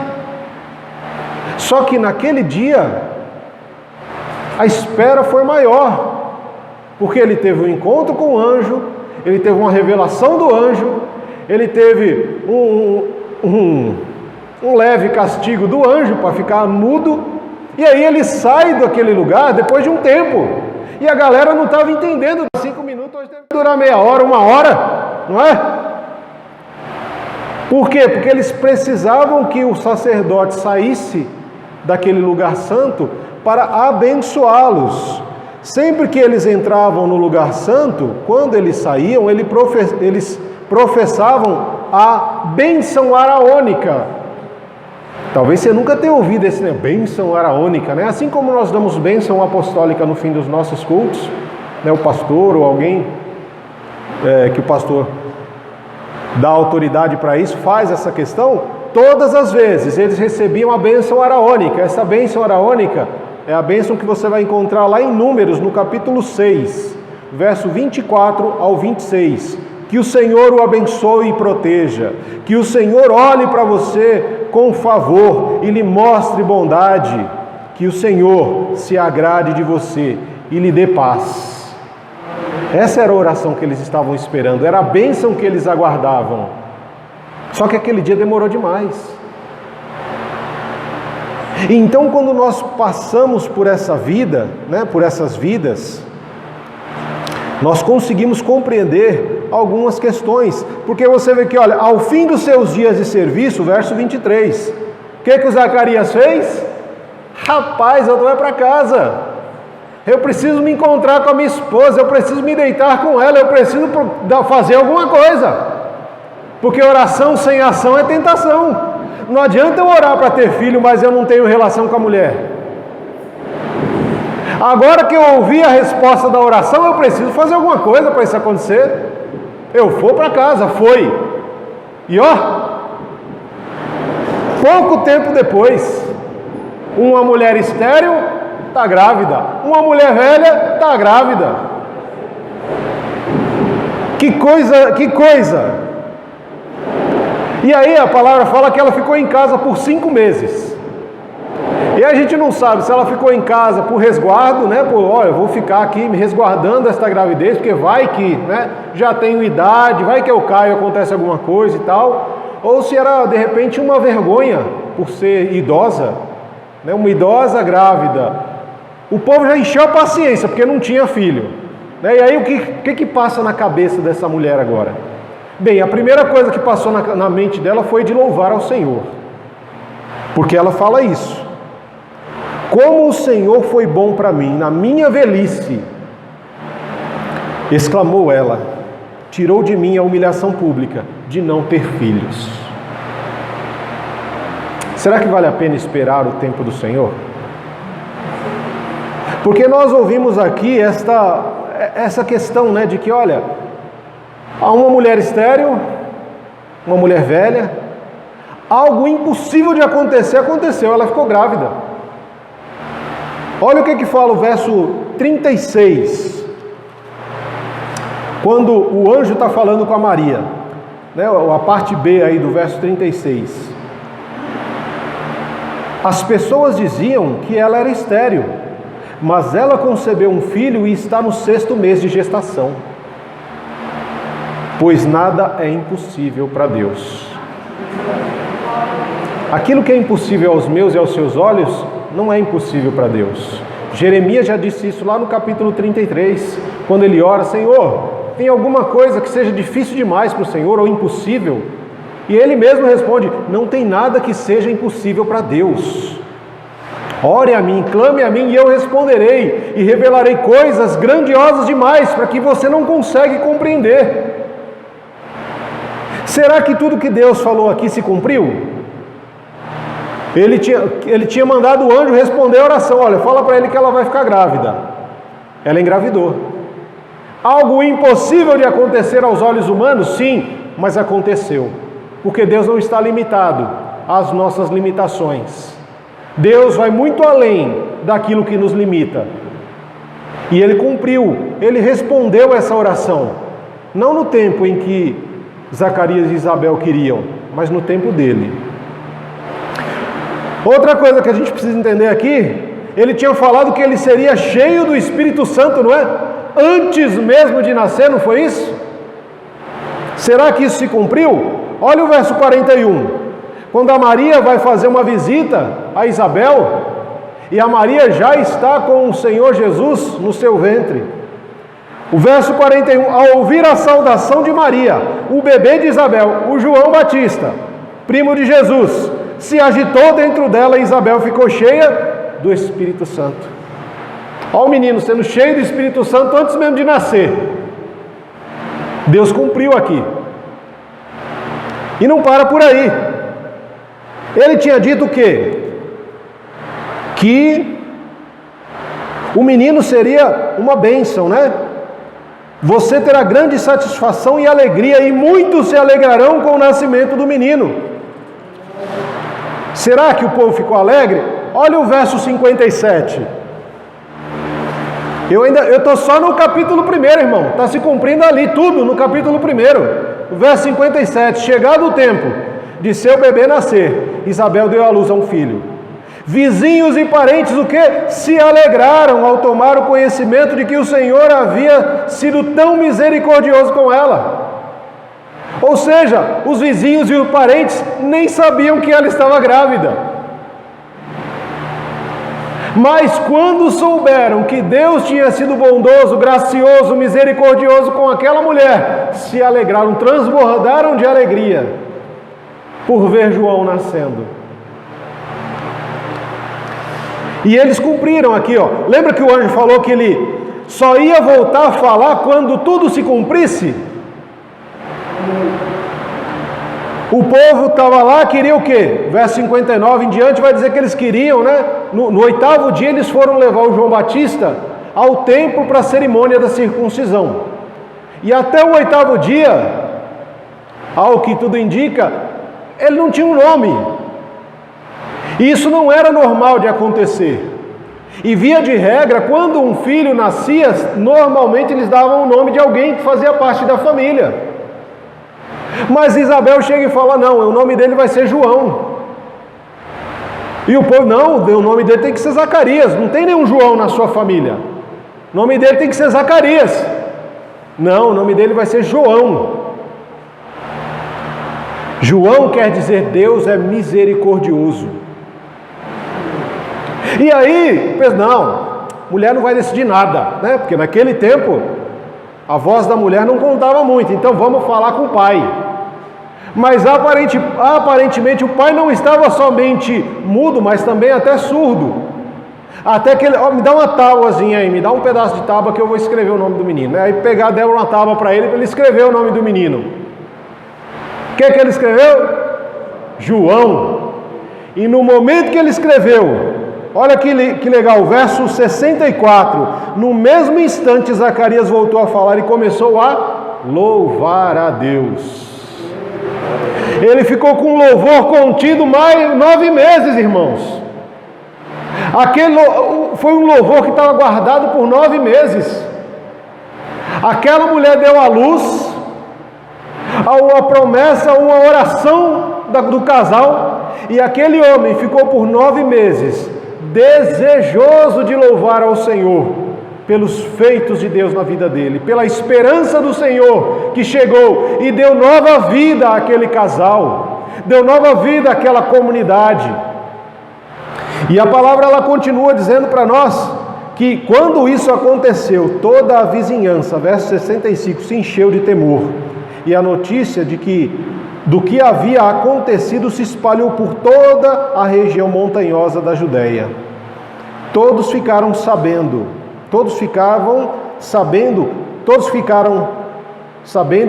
Só que naquele dia, a espera foi maior. Porque ele teve um encontro com o anjo, ele teve uma revelação do anjo, ele teve um leve castigo do anjo para ficar mudo, e aí ele sai daquele lugar depois de um tempo. E a galera não estava entendendo, 5 minutos, hoje deve durar meia hora, 1 hora, não é? Por quê? Porque eles precisavam que o sacerdote saísse daquele lugar santo para abençoá-los. Sempre que eles entravam no lugar santo, quando eles saíam, eles professavam a bênção araônica. Talvez você nunca tenha ouvido esse, né? Bênção araônica, né? Assim como nós damos bênção apostólica no fim dos nossos cultos, né? O pastor ou alguém que o pastor dá autoridade para isso, faz essa questão. Todas as vezes eles recebiam a bênção araônica. Essa bênção araônica é a bênção que você vai encontrar lá em Números, no capítulo 6, verso 24 ao 26. Que o Senhor o abençoe e proteja. Que o Senhor olhe para você com favor e lhe mostre bondade. Que o Senhor se agrade de você e lhe dê paz. Essa era a oração que eles estavam esperando. Era a bênção que eles aguardavam. Só que aquele dia demorou demais. Então, quando nós passamos por essa vida, né, por essas vidas, nós conseguimos compreender algumas questões. Porque você vê que, olha, ao fim dos seus dias de serviço, verso 23, o que o Zacarias fez? Rapaz, eu vou para casa. Eu preciso me encontrar com a minha esposa, eu preciso me deitar com ela, eu preciso fazer alguma coisa. Porque oração sem ação é tentação. Não adianta eu orar para ter filho, mas eu não tenho relação com a mulher. Agora que eu ouvi a resposta da oração, eu preciso fazer alguma coisa para isso acontecer. Eu vou para casa, foi. E ó, pouco tempo depois, uma mulher estéril está grávida, uma mulher velha está grávida. Que coisa, que coisa! E aí a palavra fala que ela ficou em casa por 5 meses. E a gente não sabe se ela ficou em casa por resguardo, né? Olha, eu vou ficar aqui me resguardando desta gravidez, porque vai que, né? Já tenho idade, vai que eu caio, acontece alguma coisa e tal. Ou se era, de repente, uma vergonha por ser idosa, né? Uma idosa grávida. O povo já encheu a paciência, porque não tinha filho. Né? E aí o que passa na cabeça dessa mulher agora? Bem, a primeira coisa que passou na mente dela foi de louvar ao Senhor. Porque ela fala isso. Como o Senhor foi bom para mim, na minha velhice, exclamou ela, tirou de mim a humilhação pública de não ter filhos. Será que vale a pena esperar o tempo do Senhor? Porque nós ouvimos aqui essa questão, né, de que, olha, há uma mulher estéril, uma mulher velha, algo impossível de acontecer, aconteceu, ela ficou grávida. Olha o que fala o verso 36, quando o anjo está falando com a Maria, né, a parte B aí do verso 36. As pessoas diziam que ela era estéril, mas ela concebeu um filho e está no 6º mês de gestação, pois nada é impossível para Deus. Aquilo que é impossível aos meus e aos seus olhos, não é impossível para Deus. Jeremias já disse isso lá no capítulo 33, quando ele ora: Senhor, tem alguma coisa que seja difícil demais para o Senhor ou impossível? E ele mesmo responde: não tem nada que seja impossível para Deus. Ore a mim, clame a mim e eu responderei e revelarei coisas grandiosas demais para que você não consegue compreender. Será que tudo que Deus falou aqui se cumpriu? Ele tinha mandado o anjo responder a oração: olha, fala para ele que ela vai ficar grávida. Ela engravidou. Algo impossível de acontecer aos olhos humanos? Sim, mas aconteceu. Porque Deus não está limitado às nossas limitações. Deus vai muito além daquilo que nos limita. E Ele cumpriu, Ele respondeu essa oração. Não no tempo em que Zacarias e Isabel queriam, mas no tempo dele. Outra coisa que a gente precisa entender aqui, ele tinha falado que ele seria cheio do Espírito Santo, não é? Antes mesmo de nascer, não foi isso? Será que isso se cumpriu? Olha o verso 41. Quando a Maria vai fazer uma visita a Isabel, e a Maria já está com o Senhor Jesus no seu ventre. O verso 41, ao ouvir a saudação de Maria, o bebê de Isabel, o João Batista, primo de Jesus, se agitou dentro dela e Isabel ficou cheia do Espírito Santo. Olha o menino sendo cheio do Espírito Santo antes mesmo de nascer. Deus cumpriu aqui. E não para por aí. Ele tinha dito o quê? Que o menino seria uma bênção, né? Você terá grande satisfação e alegria, e muitos se alegrarão com o nascimento do menino. Será que o povo ficou alegre? Olha o verso 57. Eu estou só no capítulo 1, irmão. Está se cumprindo ali tudo no capítulo 1. O verso 57. Chegado o tempo de seu bebê nascer, Isabel deu à luz a um filho. Vizinhos e parentes, o que? Se alegraram ao tomar o conhecimento de que o Senhor havia sido tão misericordioso com ela. Ou seja, os vizinhos e os parentes nem sabiam que ela estava grávida. Mas quando souberam que Deus tinha sido bondoso, gracioso, misericordioso com aquela mulher, se alegraram, transbordaram de alegria por ver João nascendo. E eles cumpriram aqui, ó. Lembra que o anjo falou que ele só ia voltar a falar quando tudo se cumprisse? O povo estava lá, queria o quê? Verso 59 em diante vai dizer que eles queriam, né? No 8º dia eles foram levar o João Batista ao templo para a cerimônia da circuncisão. E até o 8º dia, ao que tudo indica, ele não tinha um nome. E isso não era normal de acontecer. E via de regra, quando um filho nascia, normalmente eles davam o nome de alguém que fazia parte da família. Mas Isabel chega e fala, não, o nome dele vai ser João. E o povo, não, o nome dele tem que ser Zacarias, não tem nenhum João na sua família. O nome dele tem que ser Zacarias. Não, o nome dele vai ser João. João quer dizer Deus é misericordioso. E aí, não, mulher não vai decidir nada, né? Porque naquele tempo a voz da mulher não contava muito, então vamos falar com o pai. Mas aparentemente o pai não estava somente mudo, mas também até surdo. Até que ele, me dá uma tábuazinha aí, me dá um pedaço de tábua que eu vou escrever o nome do menino. Aí deram uma tábua para ele escrever o nome do menino. O que ele escreveu? João. E no momento que ele escreveu, olha que legal, verso 64, no mesmo instante Zacarias voltou a falar e começou a louvar a Deus. Ele ficou com louvor contido mais 9 meses, irmãos. Foi um louvor que estava guardado por 9 meses. Aquela mulher deu à luz a uma promessa, uma oração do casal, e aquele homem ficou por 9 meses desejoso de louvar ao Senhor pelos feitos de Deus na vida dele, pela esperança do Senhor que chegou e deu nova vida àquele casal, deu nova vida àquela comunidade. E a palavra ela continua dizendo para nós que quando isso aconteceu, toda a vizinhança, verso 65, se encheu de temor, e a notícia do que havia acontecido se espalhou por toda a região montanhosa da Judéia. Todos ficaram sabendo,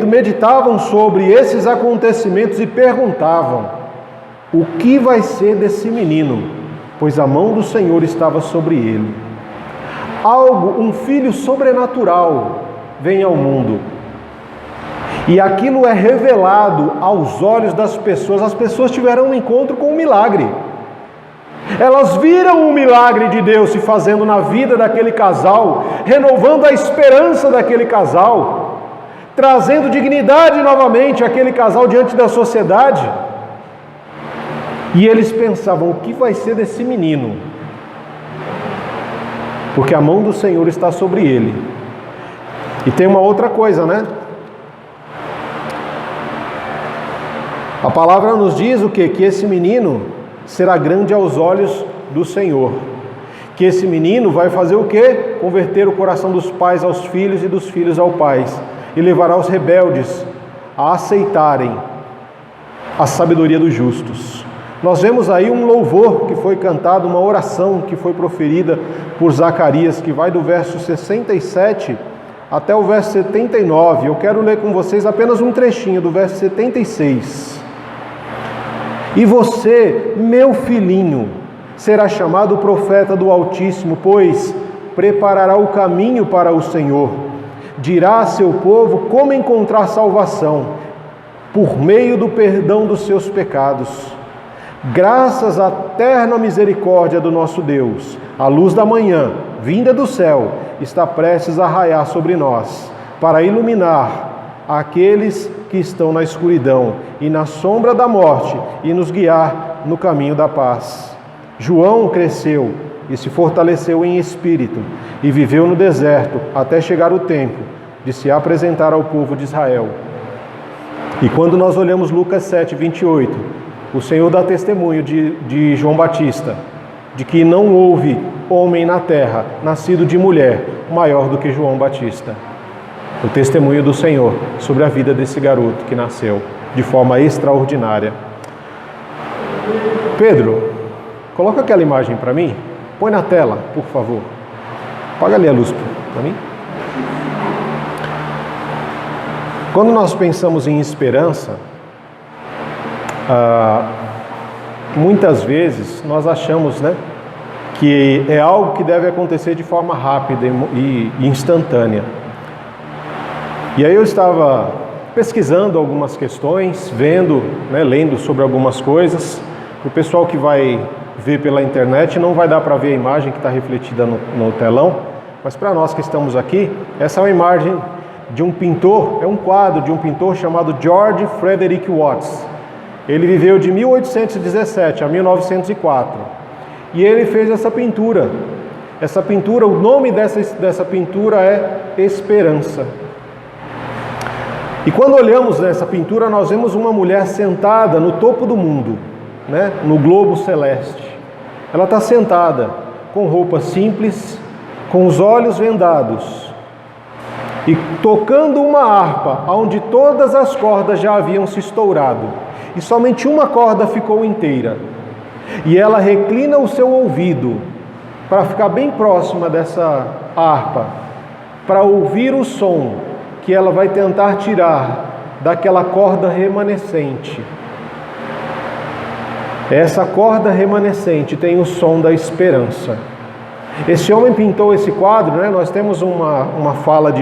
meditavam sobre esses acontecimentos e perguntavam: o que vai ser desse menino? Pois a mão do Senhor estava sobre ele. Um filho sobrenatural vem ao mundo. E aquilo é revelado aos olhos das pessoas. As pessoas tiveram um encontro com um milagre. Elas viram o milagre de Deus se fazendo na vida daquele casal, renovando a esperança daquele casal, trazendo dignidade novamente àquele casal diante da sociedade. E eles pensavam: o que vai ser desse menino? Porque a mão do Senhor está sobre ele. E tem uma outra coisa, né? A palavra nos diz o quê? Que esse menino será grande aos olhos do Senhor. Que esse menino vai fazer o quê? Converter o coração dos pais aos filhos e dos filhos aos pais. E levará os rebeldes a aceitarem a sabedoria dos justos. Nós vemos aí um louvor que foi cantado, uma oração que foi proferida por Zacarias, que vai do verso 67 até o verso 79. Eu quero ler com vocês apenas um trechinho do verso 76. E você, meu filhinho, será chamado profeta do Altíssimo, pois preparará o caminho para o Senhor. Dirá a seu povo como encontrar salvação, por meio do perdão dos seus pecados. Graças à eterna misericórdia do nosso Deus, a luz da manhã, vinda do céu, está prestes a raiar sobre nós, para iluminar aqueles que estão na escuridão e na sombra da morte, e nos guiar no caminho da paz. João cresceu e se fortaleceu em espírito, e viveu no deserto até chegar o tempo de se apresentar ao povo de Israel. E quando nós olhamos Lucas 7, 28, o Senhor dá testemunho de João Batista, de que não houve homem na terra, nascido de mulher, maior do que João Batista. O testemunho do Senhor sobre a vida desse garoto que nasceu de forma extraordinária. Pedro, coloca aquela imagem para mim. Põe na tela, por favor. Apaga ali a luz para mim. Quando nós pensamos em esperança, muitas vezes nós achamos, né, que é algo que deve acontecer de forma rápida e instantânea. E aí eu estava pesquisando algumas questões, vendo, lendo sobre algumas coisas. O pessoal que vai ver pela internet não vai dar para ver a imagem que está refletida no telão, mas para nós que estamos aqui, essa é uma imagem de um pintor, é um quadro de um pintor chamado George Frederick Watts. Ele viveu de 1817 a 1904 e ele fez essa pintura. Essa pintura, o nome dessa pintura é Esperança. E quando olhamos nessa pintura, nós vemos uma mulher sentada no topo do mundo, no globo celeste. Ela está sentada com roupa simples, com os olhos vendados e tocando uma harpa, onde todas as cordas já haviam se estourado e somente uma corda ficou inteira. E ela reclina o seu ouvido para ficar bem próxima dessa harpa, para ouvir o som que ela vai tentar tirar daquela corda remanescente. Essa corda remanescente tem o som da esperança. Esse homem pintou esse quadro, Nós temos uma fala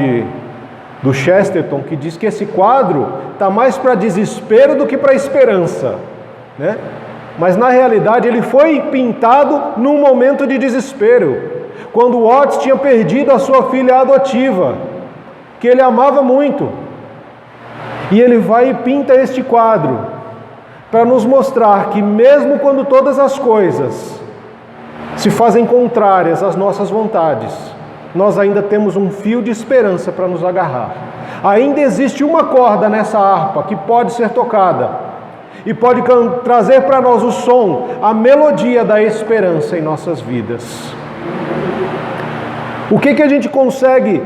do Chesterton que diz que esse quadro está mais para desespero do que para esperança, Mas na realidade ele foi pintado num momento de desespero, quando Watts tinha perdido a sua filha adotiva, que ele amava muito. E ele vai e pinta este quadro para nos mostrar que mesmo quando todas as coisas se fazem contrárias às nossas vontades, nós ainda temos um fio de esperança para nos agarrar. Ainda existe uma corda nessa harpa que pode ser tocada e pode trazer para nós o som, a melodia da esperança em nossas vidas. O que a gente consegue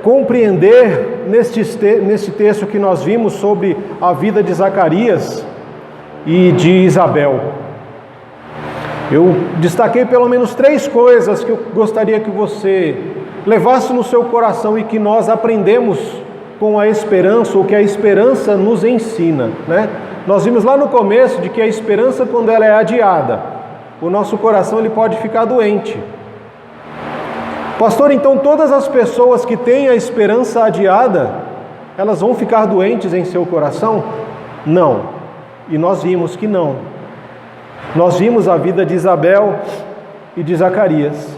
compreender nesse texto que nós vimos sobre a vida de Zacarias e de Isabel? Eu destaquei pelo menos 3 coisas que eu gostaria que você levasse no seu coração e que nós aprendemos com a esperança, ou que a esperança nos ensina, Nós vimos lá no começo de que a esperança, quando ela é adiada, o nosso coração ele pode ficar doente. Pastor, então todas as pessoas que têm a esperança adiada, elas vão ficar doentes em seu coração? Não. E nós vimos que não. Nós vimos a vida de Isabel e de Zacarias.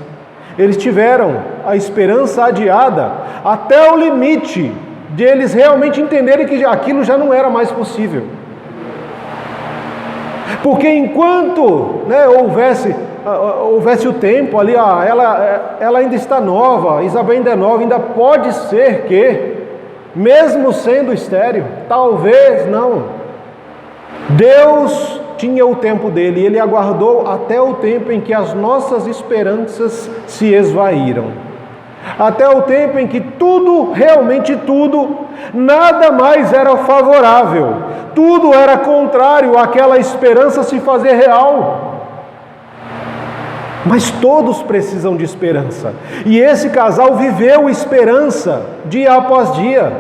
Eles tiveram a esperança adiada até o limite de eles realmente entenderem que aquilo já não era mais possível. Porque enquanto houvesse o tempo ali, ela ainda está nova, Isabel ainda é nova, ainda pode ser que, mesmo sendo estéril, talvez não. Deus tinha o tempo dele, e Ele aguardou até o tempo em que as nossas esperanças se esvaíram. Até o tempo em que tudo, realmente tudo, nada mais era favorável. Tudo era contrário àquela esperança se fazer real. Mas todos precisam de esperança. E esse casal viveu esperança dia após dia.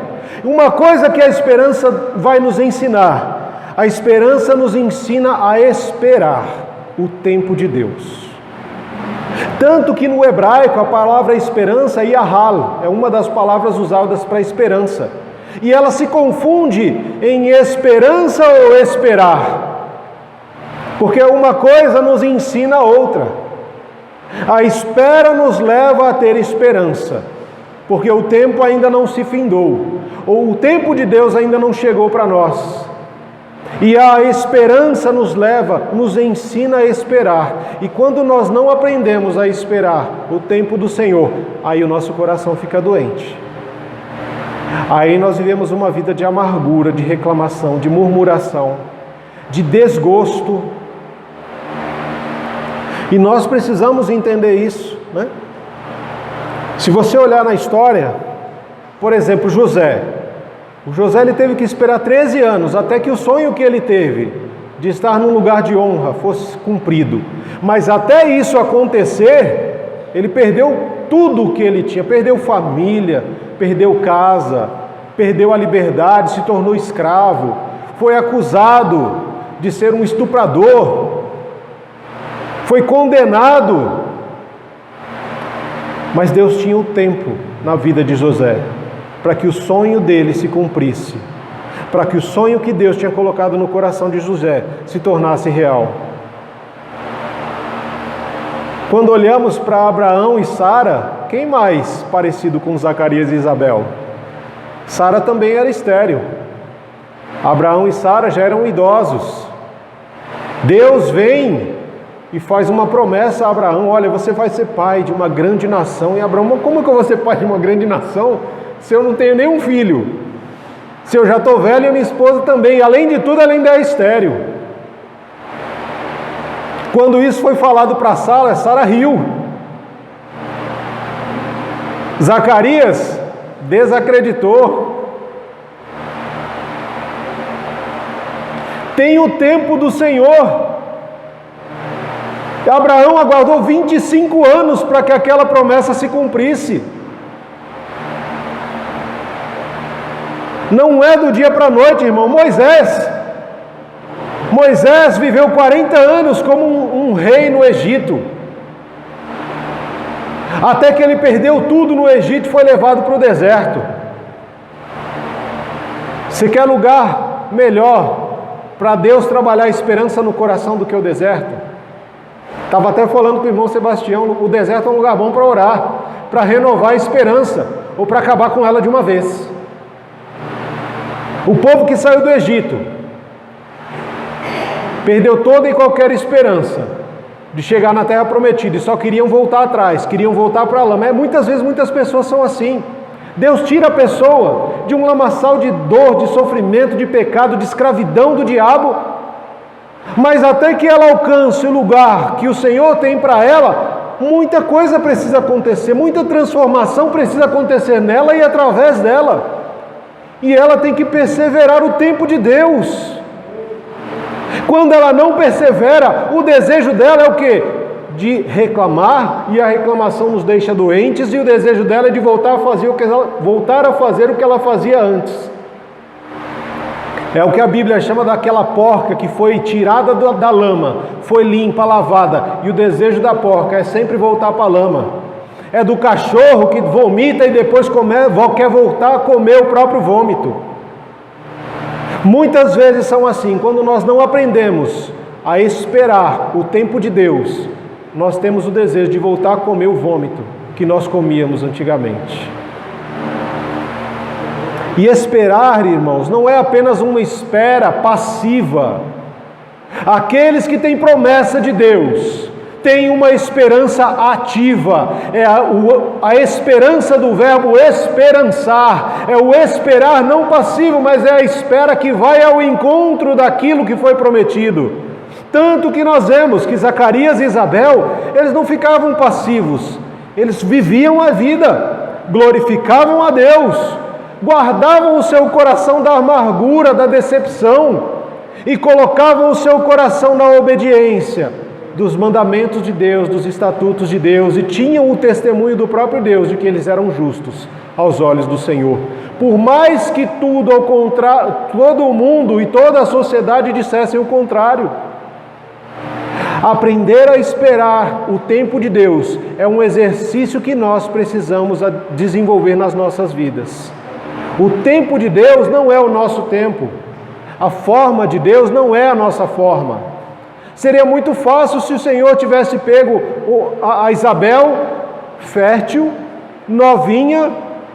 Uma coisa que a esperança vai nos ensinar: a esperança nos ensina a esperar o tempo de Deus. Tanto que no hebraico a palavra esperança, yahal, é uma das palavras usadas para esperança. E ela se confunde em esperança ou esperar. Porque uma coisa nos ensina a outra. A espera nos leva a ter esperança, porque o tempo ainda não se findou, ou o tempo de Deus ainda não chegou para nós. E a esperança nos ensina a esperar. E quando nós não aprendemos a esperar o tempo do Senhor, aí o nosso coração fica doente. Aí nós vivemos uma vida de amargura, de reclamação, de murmuração, de desgosto. E nós precisamos entender isso, Se você olhar na história, por exemplo, José. O José ele teve que esperar 13 anos até que o sonho que ele teve de estar num lugar de honra fosse cumprido. Mas até isso acontecer, ele perdeu tudo o que ele tinha. Perdeu família, perdeu casa, perdeu a liberdade, se tornou escravo. Foi acusado de ser um estuprador. Foi condenado. Mas Deus tinha o tempo na vida de José. para que o sonho dele se cumprisse, para que o sonho que Deus tinha colocado no coração de José se tornasse real. Quando olhamos para Abraão e Sara, quem mais parecido com Zacarias e Isabel? Sara também era estéril. Abraão e Sara já eram idosos. Deus vem e faz uma promessa a Abraão: olha, você vai ser pai de uma grande nação. E Abraão: como que eu vou ser pai de uma grande nação se eu não tenho nenhum filho? Se eu já estou velho e a minha esposa também, além de tudo, ela ainda é estéril. Quando isso foi falado para Sara, Sara riu. Zacarias desacreditou. Tem o tempo do Senhor. Abraão aguardou 25 anos para que aquela promessa se cumprisse. Não é do dia para a noite, irmão. Moisés viveu 40 anos como um rei no Egito. Até que ele perdeu tudo no Egito e foi levado para o deserto. Você quer lugar melhor para Deus trabalhar a esperança no coração do que o deserto? Estava até falando com o irmão Sebastião, o deserto é um lugar bom para orar, para renovar a esperança, ou para acabar com ela de uma vez. O povo que saiu do Egito perdeu toda e qualquer esperança de chegar na terra prometida, e só queriam voltar atrás, queriam voltar para a lama. Muitas vezes, muitas pessoas são assim. Deus tira a pessoa de um lamaçal de dor, de sofrimento, de pecado, de escravidão do diabo, mas até que ela alcance o lugar que o Senhor tem para ela, muita coisa precisa acontecer, muita transformação precisa acontecer nela e através dela. E ela tem que perseverar o tempo de Deus. Quando ela não persevera, o desejo dela é o quê? De reclamar, e a reclamação nos deixa doentes, e o desejo dela é de voltar a fazer o que ela fazia antes. É o que a Bíblia chama daquela porca que foi tirada da lama, foi limpa, lavada, e o desejo da porca é sempre voltar para a lama. É do cachorro que vomita e depois quer voltar a comer o próprio vômito. Muitas vezes são assim. Quando nós não aprendemos a esperar o tempo de Deus, nós temos o desejo de voltar a comer o vômito que nós comíamos antigamente. E esperar, irmãos, não é apenas uma espera passiva. Aqueles que têm promessa de Deus têm uma esperança ativa. É a esperança do verbo esperançar. É o esperar não passivo, mas é a espera que vai ao encontro daquilo que foi prometido. Tanto que nós vemos que Zacarias e Isabel, eles não ficavam passivos. Eles viviam a vida, glorificavam a Deus, guardavam o seu coração da amargura, da decepção, e colocavam o seu coração na obediência dos mandamentos de Deus, dos estatutos de Deus, e tinham o testemunho do próprio Deus de que eles eram justos aos olhos do Senhor. Por mais que todo o mundo e toda a sociedade dissessem o contrário. Aprender a esperar o tempo de Deus é um exercício que nós precisamos desenvolver nas nossas vidas. O tempo de Deus não é o nosso tempo. A forma de Deus não é a nossa forma. Seria muito fácil se o Senhor tivesse pego a Isabel, fértil, novinha,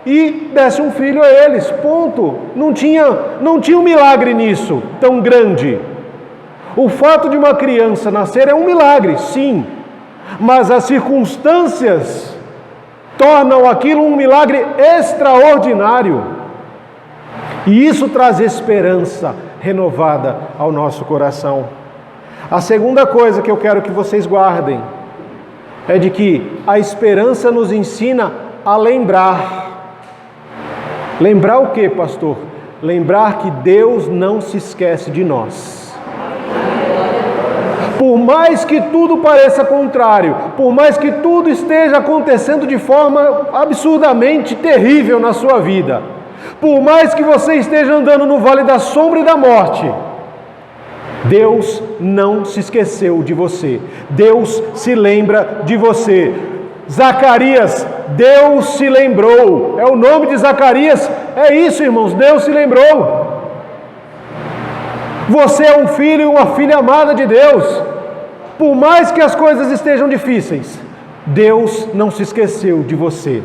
e desse um filho a eles. Ponto. Não tinha um milagre nisso tão grande. O fato de uma criança nascer é um milagre, sim, mas as circunstâncias tornam aquilo um milagre extraordinário. E isso traz esperança renovada ao nosso coração. A segunda coisa que eu quero que vocês guardem é de que a esperança nos ensina a lembrar. Lembrar o quê, pastor? Lembrar que Deus não se esquece de nós. Por mais que tudo pareça contrário, por mais que tudo esteja acontecendo de forma absurdamente terrível na sua vida, por mais que você esteja andando no vale da sombra e da morte, Deus não se esqueceu de você. Deus se lembra de você. Zacarias, Deus se lembrou. É o nome de Zacarias. É isso, irmãos, Deus se lembrou. Você é um filho e uma filha amada de Deus. Por mais que as coisas estejam difíceis, Deus não se esqueceu de você.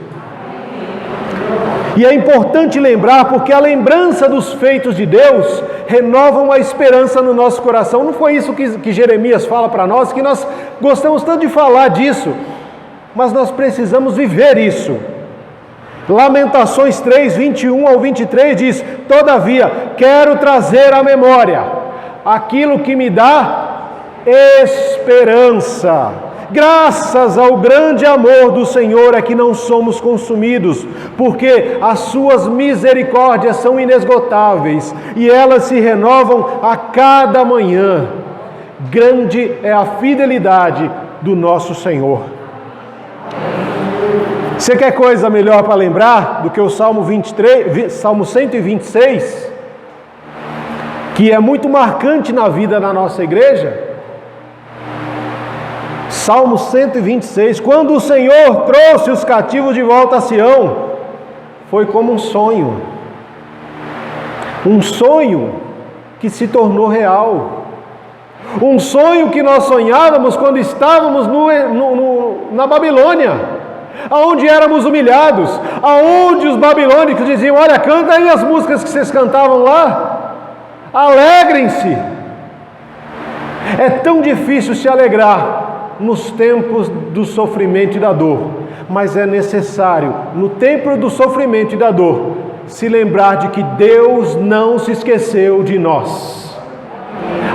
E é importante lembrar, porque a lembrança dos feitos de Deus renovam a esperança no nosso coração. Não foi isso que Jeremias fala para nós, que nós gostamos tanto de falar disso, mas nós precisamos viver isso. Lamentações 3, 21 ao 23 diz: todavia, quero trazer à memória aquilo que me dá esperança. Graças ao grande amor do Senhor é que não somos consumidos, porque as suas misericórdias são inesgotáveis e elas se renovam a cada manhã. Grande é a fidelidade do nosso Senhor. Você quer coisa melhor para lembrar do que o Salmo 126, que é muito marcante na vida da nossa igreja? Salmo 126, quando o Senhor trouxe os cativos de volta a Sião, foi como um sonho que se tornou real, um sonho que nós sonhávamos quando estávamos na Babilônia, aonde éramos humilhados, aonde os babilônicos diziam: olha, canta aí as músicas que vocês cantavam lá, alegrem-se. É tão difícil se alegrar nos tempos do sofrimento e da dor, mas é necessário, no tempo do sofrimento e da dor, se lembrar de que Deus não se esqueceu de nós.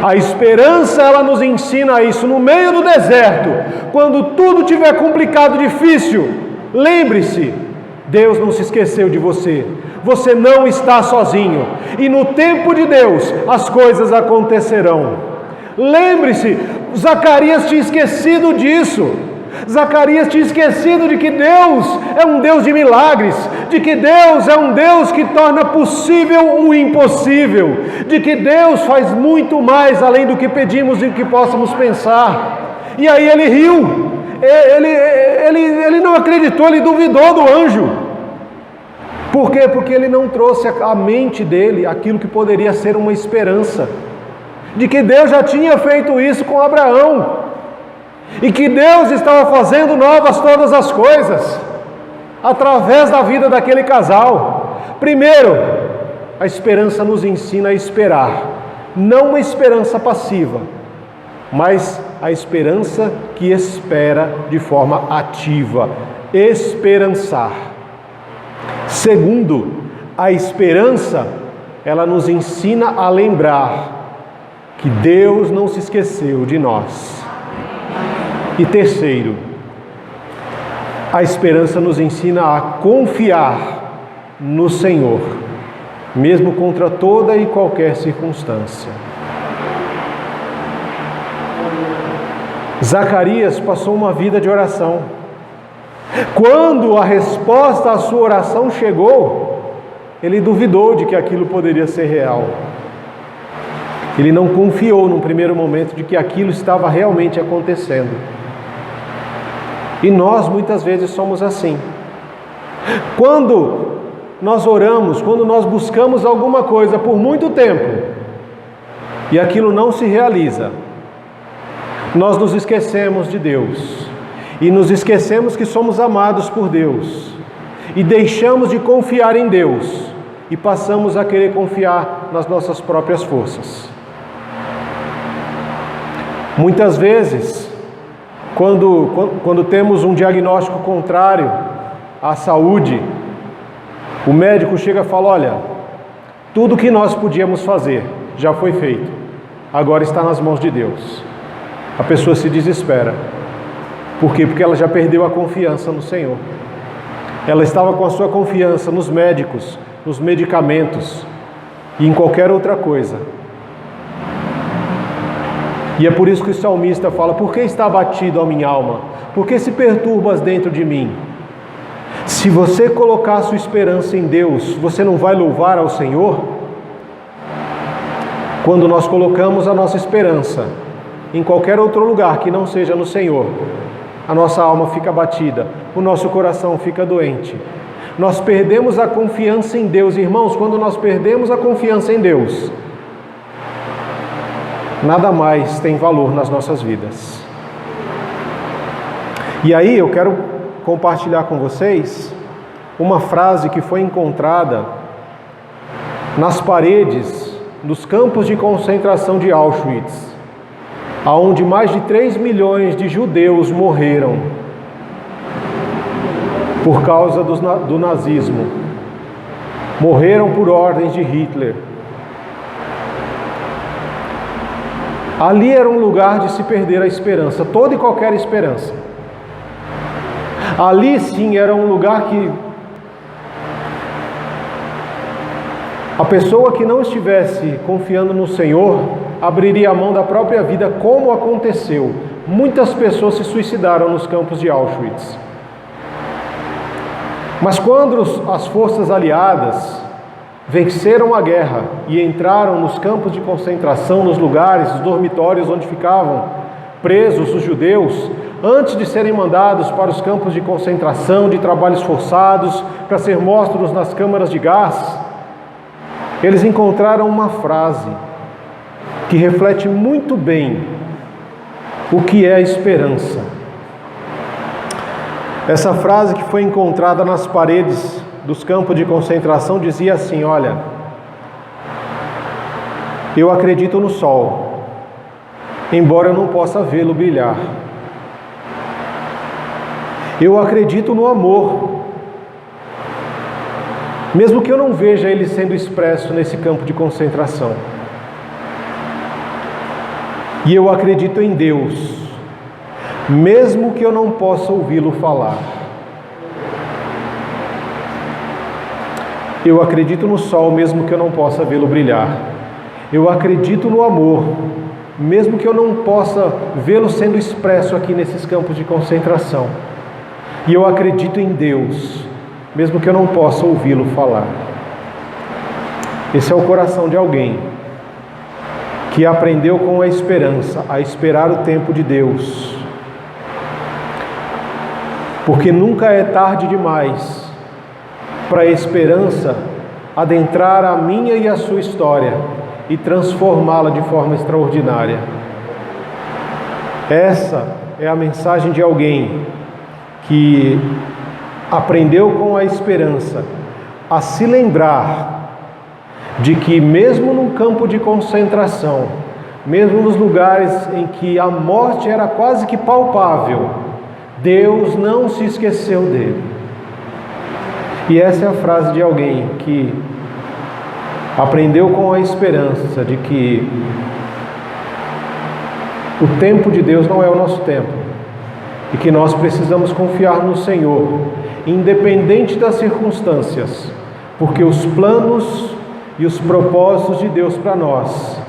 A esperança, ela nos ensina isso. No meio do deserto, quando tudo estiver complicado, difícil, lembre-se, Deus não se esqueceu de você. Você não está sozinho, e no tempo de Deus as coisas acontecerão. Lembre-se, Zacarias tinha esquecido disso. Zacarias tinha esquecido de que Deus é um Deus de milagres, de que Deus é um Deus que torna possível o impossível, de que Deus faz muito mais além do que pedimos e que possamos pensar. E aí ele riu, ele não acreditou, ele duvidou do anjo. Por quê? Porque ele não trouxe à mente dele aquilo que poderia ser uma esperança, de que Deus já tinha feito isso com Abraão, e que Deus estava fazendo novas todas as coisas, através da vida daquele casal. Primeiro, a esperança nos ensina a esperar, não uma esperança passiva, mas a esperança que espera de forma ativa, esperançar. Segundo, a esperança, ela nos ensina a lembrar que Deus não se esqueceu de nós. E terceiro, a esperança nos ensina a confiar no Senhor, mesmo contra toda e qualquer circunstância. Zacarias passou uma vida de oração. Quando a resposta à sua oração chegou, ele duvidou de que aquilo poderia ser real. Ele não confiou num primeiro momento de que aquilo estava realmente acontecendo. E nós muitas vezes somos assim. Quando nós oramos, quando nós buscamos alguma coisa por muito tempo e aquilo não se realiza, nós nos esquecemos de Deus e nos esquecemos que somos amados por Deus e deixamos de confiar em Deus e passamos a querer confiar nas nossas próprias forças. Muitas vezes, quando temos um diagnóstico contrário à saúde, o médico chega e fala: olha, tudo que nós podíamos fazer já foi feito, agora está nas mãos de Deus. A pessoa se desespera. Por quê? Porque ela já perdeu a confiança no Senhor. Ela estava com a sua confiança nos médicos, nos medicamentos e em qualquer outra coisa. E é por isso que o salmista fala: por que está abatido a minha alma? Por que se perturbas dentro de mim? Se você colocar a sua esperança em Deus, você não vai louvar ao Senhor? Quando nós colocamos a nossa esperança em qualquer outro lugar que não seja no Senhor, a nossa alma fica abatida, o nosso coração fica doente. Nós perdemos a confiança em Deus. Irmãos, quando nós perdemos a confiança em Deus, nada mais tem valor nas nossas vidas. E aí eu quero compartilhar com vocês uma frase que foi encontrada nas paredes dos campos de concentração de Auschwitz, onde mais de 3 milhões de judeus morreram por causa do nazismo. Morreram por ordens de Hitler. Ali era um lugar de se perder a esperança, toda e qualquer esperança. Ali sim era um lugar que a pessoa que não estivesse confiando no Senhor abriria a mão da própria vida, como aconteceu. Muitas pessoas se suicidaram nos campos de Auschwitz. Mas quando as forças aliadas venceram a guerra e entraram nos campos de concentração, nos lugares, os dormitórios onde ficavam presos os judeus, antes de serem mandados para os campos de concentração, de trabalhos forçados, para ser mortos nas câmaras de gás, eles encontraram uma frase que reflete muito bem o que é a esperança. Essa frase que foi encontrada nas paredes dos campos de concentração dizia assim: olha, eu acredito no sol, embora eu não possa vê-lo brilhar. Eu acredito no amor, mesmo que eu não veja ele sendo expresso nesse campo de concentração. E eu acredito em Deus, mesmo que eu não possa ouvi-lo falar. Eu acredito no sol, mesmo que eu não possa vê-lo brilhar. Eu acredito no amor, mesmo que eu não possa vê-lo sendo expresso aqui nesses campos de concentração. E eu acredito em Deus, mesmo que eu não possa ouvi-lo falar. Esse é o coração de alguém que aprendeu com a esperança a esperar o tempo de Deus. Porque nunca é tarde demais para a esperança adentrar a minha e a sua história e transformá-la de forma extraordinária. Essa é a mensagem de alguém que aprendeu com a esperança a se lembrar de que mesmo num campo de concentração, mesmo nos lugares em que a morte era quase que palpável, Deus não se esqueceu dele. E essa é a frase de alguém que aprendeu com a esperança de que o tempo de Deus não é o nosso tempo e que nós precisamos confiar no Senhor, independente das circunstâncias, porque os planos e os propósitos de Deus para nós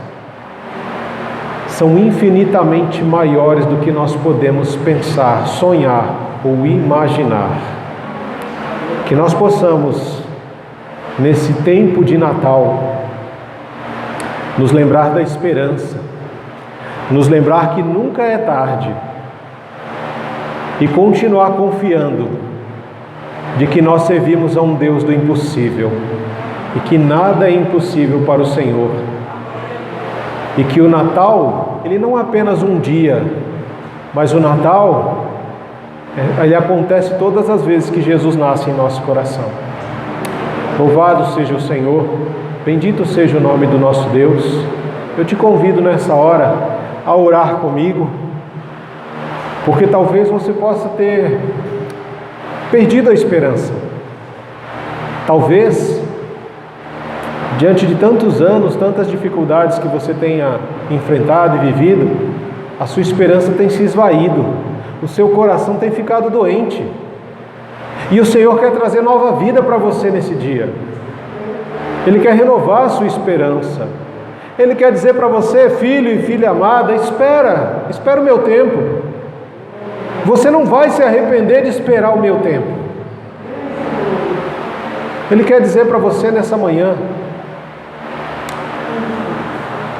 são infinitamente maiores do que nós podemos pensar, sonhar ou imaginar. Que nós possamos, nesse tempo de Natal, nos lembrar da esperança, nos lembrar que nunca é tarde e continuar confiando de que nós servimos a um Deus do impossível e que nada é impossível para o Senhor. E que o Natal, ele não é apenas um dia, mas o Natal, ele acontece todas as vezes que Jesus nasce em nosso coração. Louvado seja o Senhor, bendito seja o nome do nosso Deus. Eu te convido nessa hora a orar comigo, porque talvez você possa ter perdido a esperança. Talvez, diante de tantos anos, tantas dificuldades que você tenha enfrentado e vivido, a sua esperança tem se esvaído, o seu coração tem ficado doente. E o Senhor quer trazer nova vida para você nesse dia. Ele quer renovar a sua esperança. Ele quer dizer para você, filho e filha amada, espera o meu tempo. Você não vai se arrepender de esperar o meu tempo. Ele quer dizer para você nessa manhã,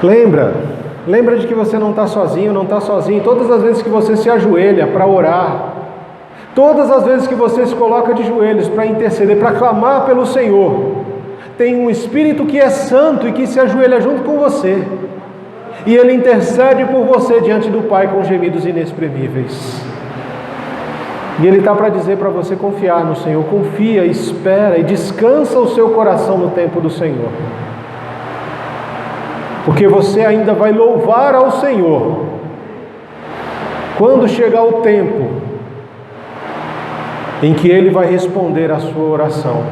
lembra de que você não está sozinho, não está sozinho. Todas as vezes que você se ajoelha para orar, Todas as vezes que você se coloca de joelhos para interceder, para clamar pelo Senhor, tem um Espírito que é santo e que se ajoelha junto com você. E Ele intercede por você diante do Pai com gemidos inexprimíveis. E Ele está para dizer para você confiar no Senhor. Confia, espera e descansa o seu coração no tempo do Senhor. Porque você ainda vai louvar ao Senhor quando chegar o tempo em que Ele vai responder a sua oração.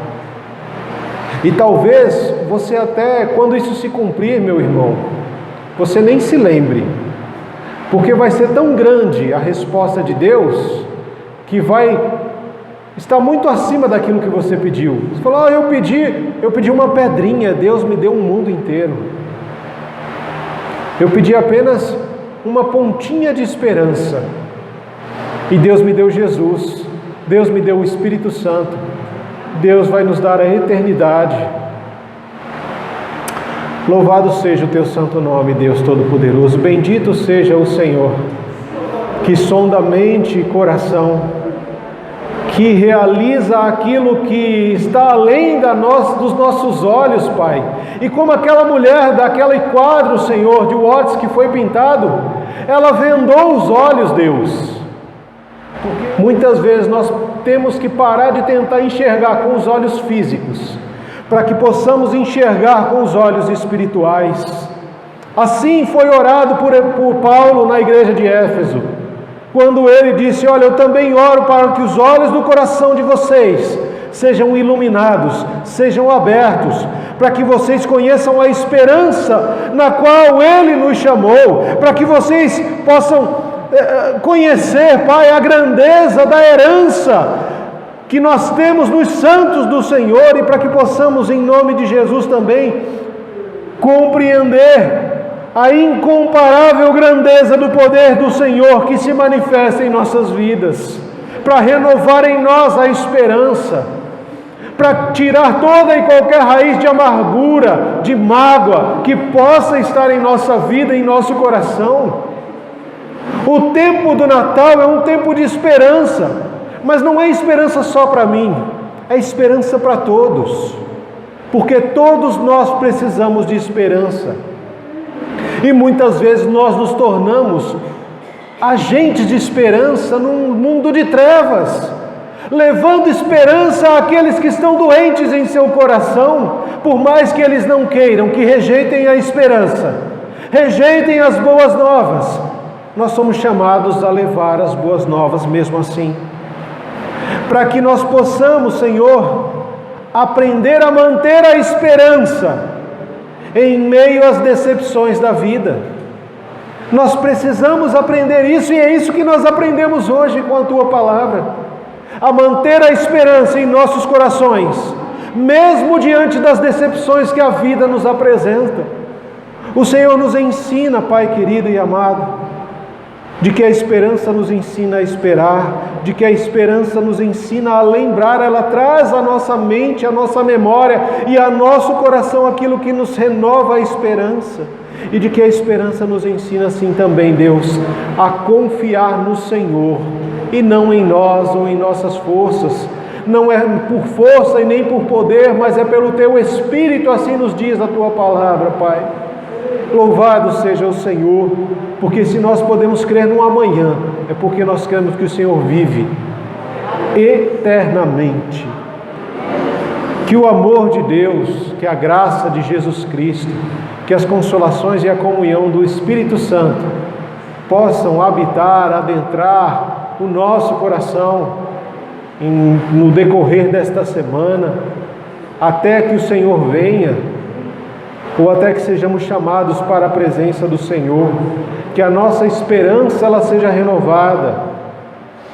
E talvez você até, quando isso se cumprir, meu irmão, você nem se lembre, porque vai ser tão grande a resposta de Deus, que vai estar muito acima daquilo que você pediu. Você falou, eu pedi uma pedrinha, Deus me deu um mundo inteiro. Eu pedi apenas uma pontinha de esperança, e Deus me deu Jesus, Deus me deu o Espírito Santo, Deus vai nos dar a eternidade. Louvado seja o teu santo nome, Deus Todo-Poderoso. Bendito seja o Senhor, que sonda mente e coração, que realiza aquilo que está além dos nossos olhos, Pai. E como aquela mulher daquele quadro, Senhor, de Watts que foi pintado, ela vendou os olhos, Deus. Muitas vezes nós temos que parar de tentar enxergar com os olhos físicos, para que possamos enxergar com os olhos espirituais. Assim foi orado por Paulo na igreja de Éfeso, quando ele disse, olha, eu também oro para que os olhos do coração de vocês sejam iluminados, sejam abertos, para que vocês conheçam a esperança na qual Ele nos chamou, para que vocês possam conhecer, Pai, a grandeza da herança que nós temos nos santos do Senhor, e para que possamos, em nome de Jesus também, compreender a incomparável grandeza do poder do Senhor que se manifesta em nossas vidas, para renovar em nós a esperança, para tirar toda e qualquer raiz de amargura, de mágoa, que possa estar em nossa vida, em nosso coração. O tempo do Natal é um tempo de esperança, mas não é esperança só para mim, é esperança para todos, porque todos nós precisamos de esperança. E muitas vezes nós nos tornamos agentes de esperança num mundo de trevas, levando esperança àqueles que estão doentes em seu coração, por mais que eles não queiram, que rejeitem a esperança, rejeitem as boas novas. Nós somos chamados a levar as boas novas mesmo assim, para que nós possamos, Senhor, aprender a manter a esperança em meio às decepções da vida. Nós precisamos aprender isso, e é isso que nós aprendemos hoje com a Tua Palavra, a manter a esperança em nossos corações, mesmo diante das decepções que a vida nos apresenta. O Senhor nos ensina, Pai querido e amado, de que a esperança nos ensina a esperar, de que a esperança nos ensina a lembrar, ela traz à nossa mente, à nossa memória e ao nosso coração aquilo que nos renova a esperança, e de que a esperança nos ensina assim também, Deus, a confiar no Senhor e não em nós ou em nossas forças. Não é por força e nem por poder, mas é pelo Teu Espírito, assim nos diz a Tua Palavra, Pai. Louvado seja o Senhor, porque se nós podemos crer no amanhã, é porque nós cremos que o Senhor vive eternamente. Que o amor de Deus, que a graça de Jesus Cristo, que as consolações e a comunhão do Espírito Santo possam habitar, adentrar o nosso coração no decorrer desta semana, até que o Senhor venha, ou até que sejamos chamados para a presença do Senhor. Que a nossa esperança ela seja renovada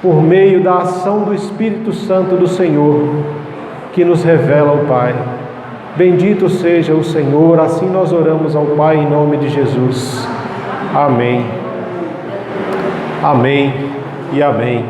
por meio da ação do Espírito Santo do Senhor, que nos revela o Pai. Bendito seja o Senhor, assim nós oramos ao Pai em nome de Jesus. Amém. Amém e amém.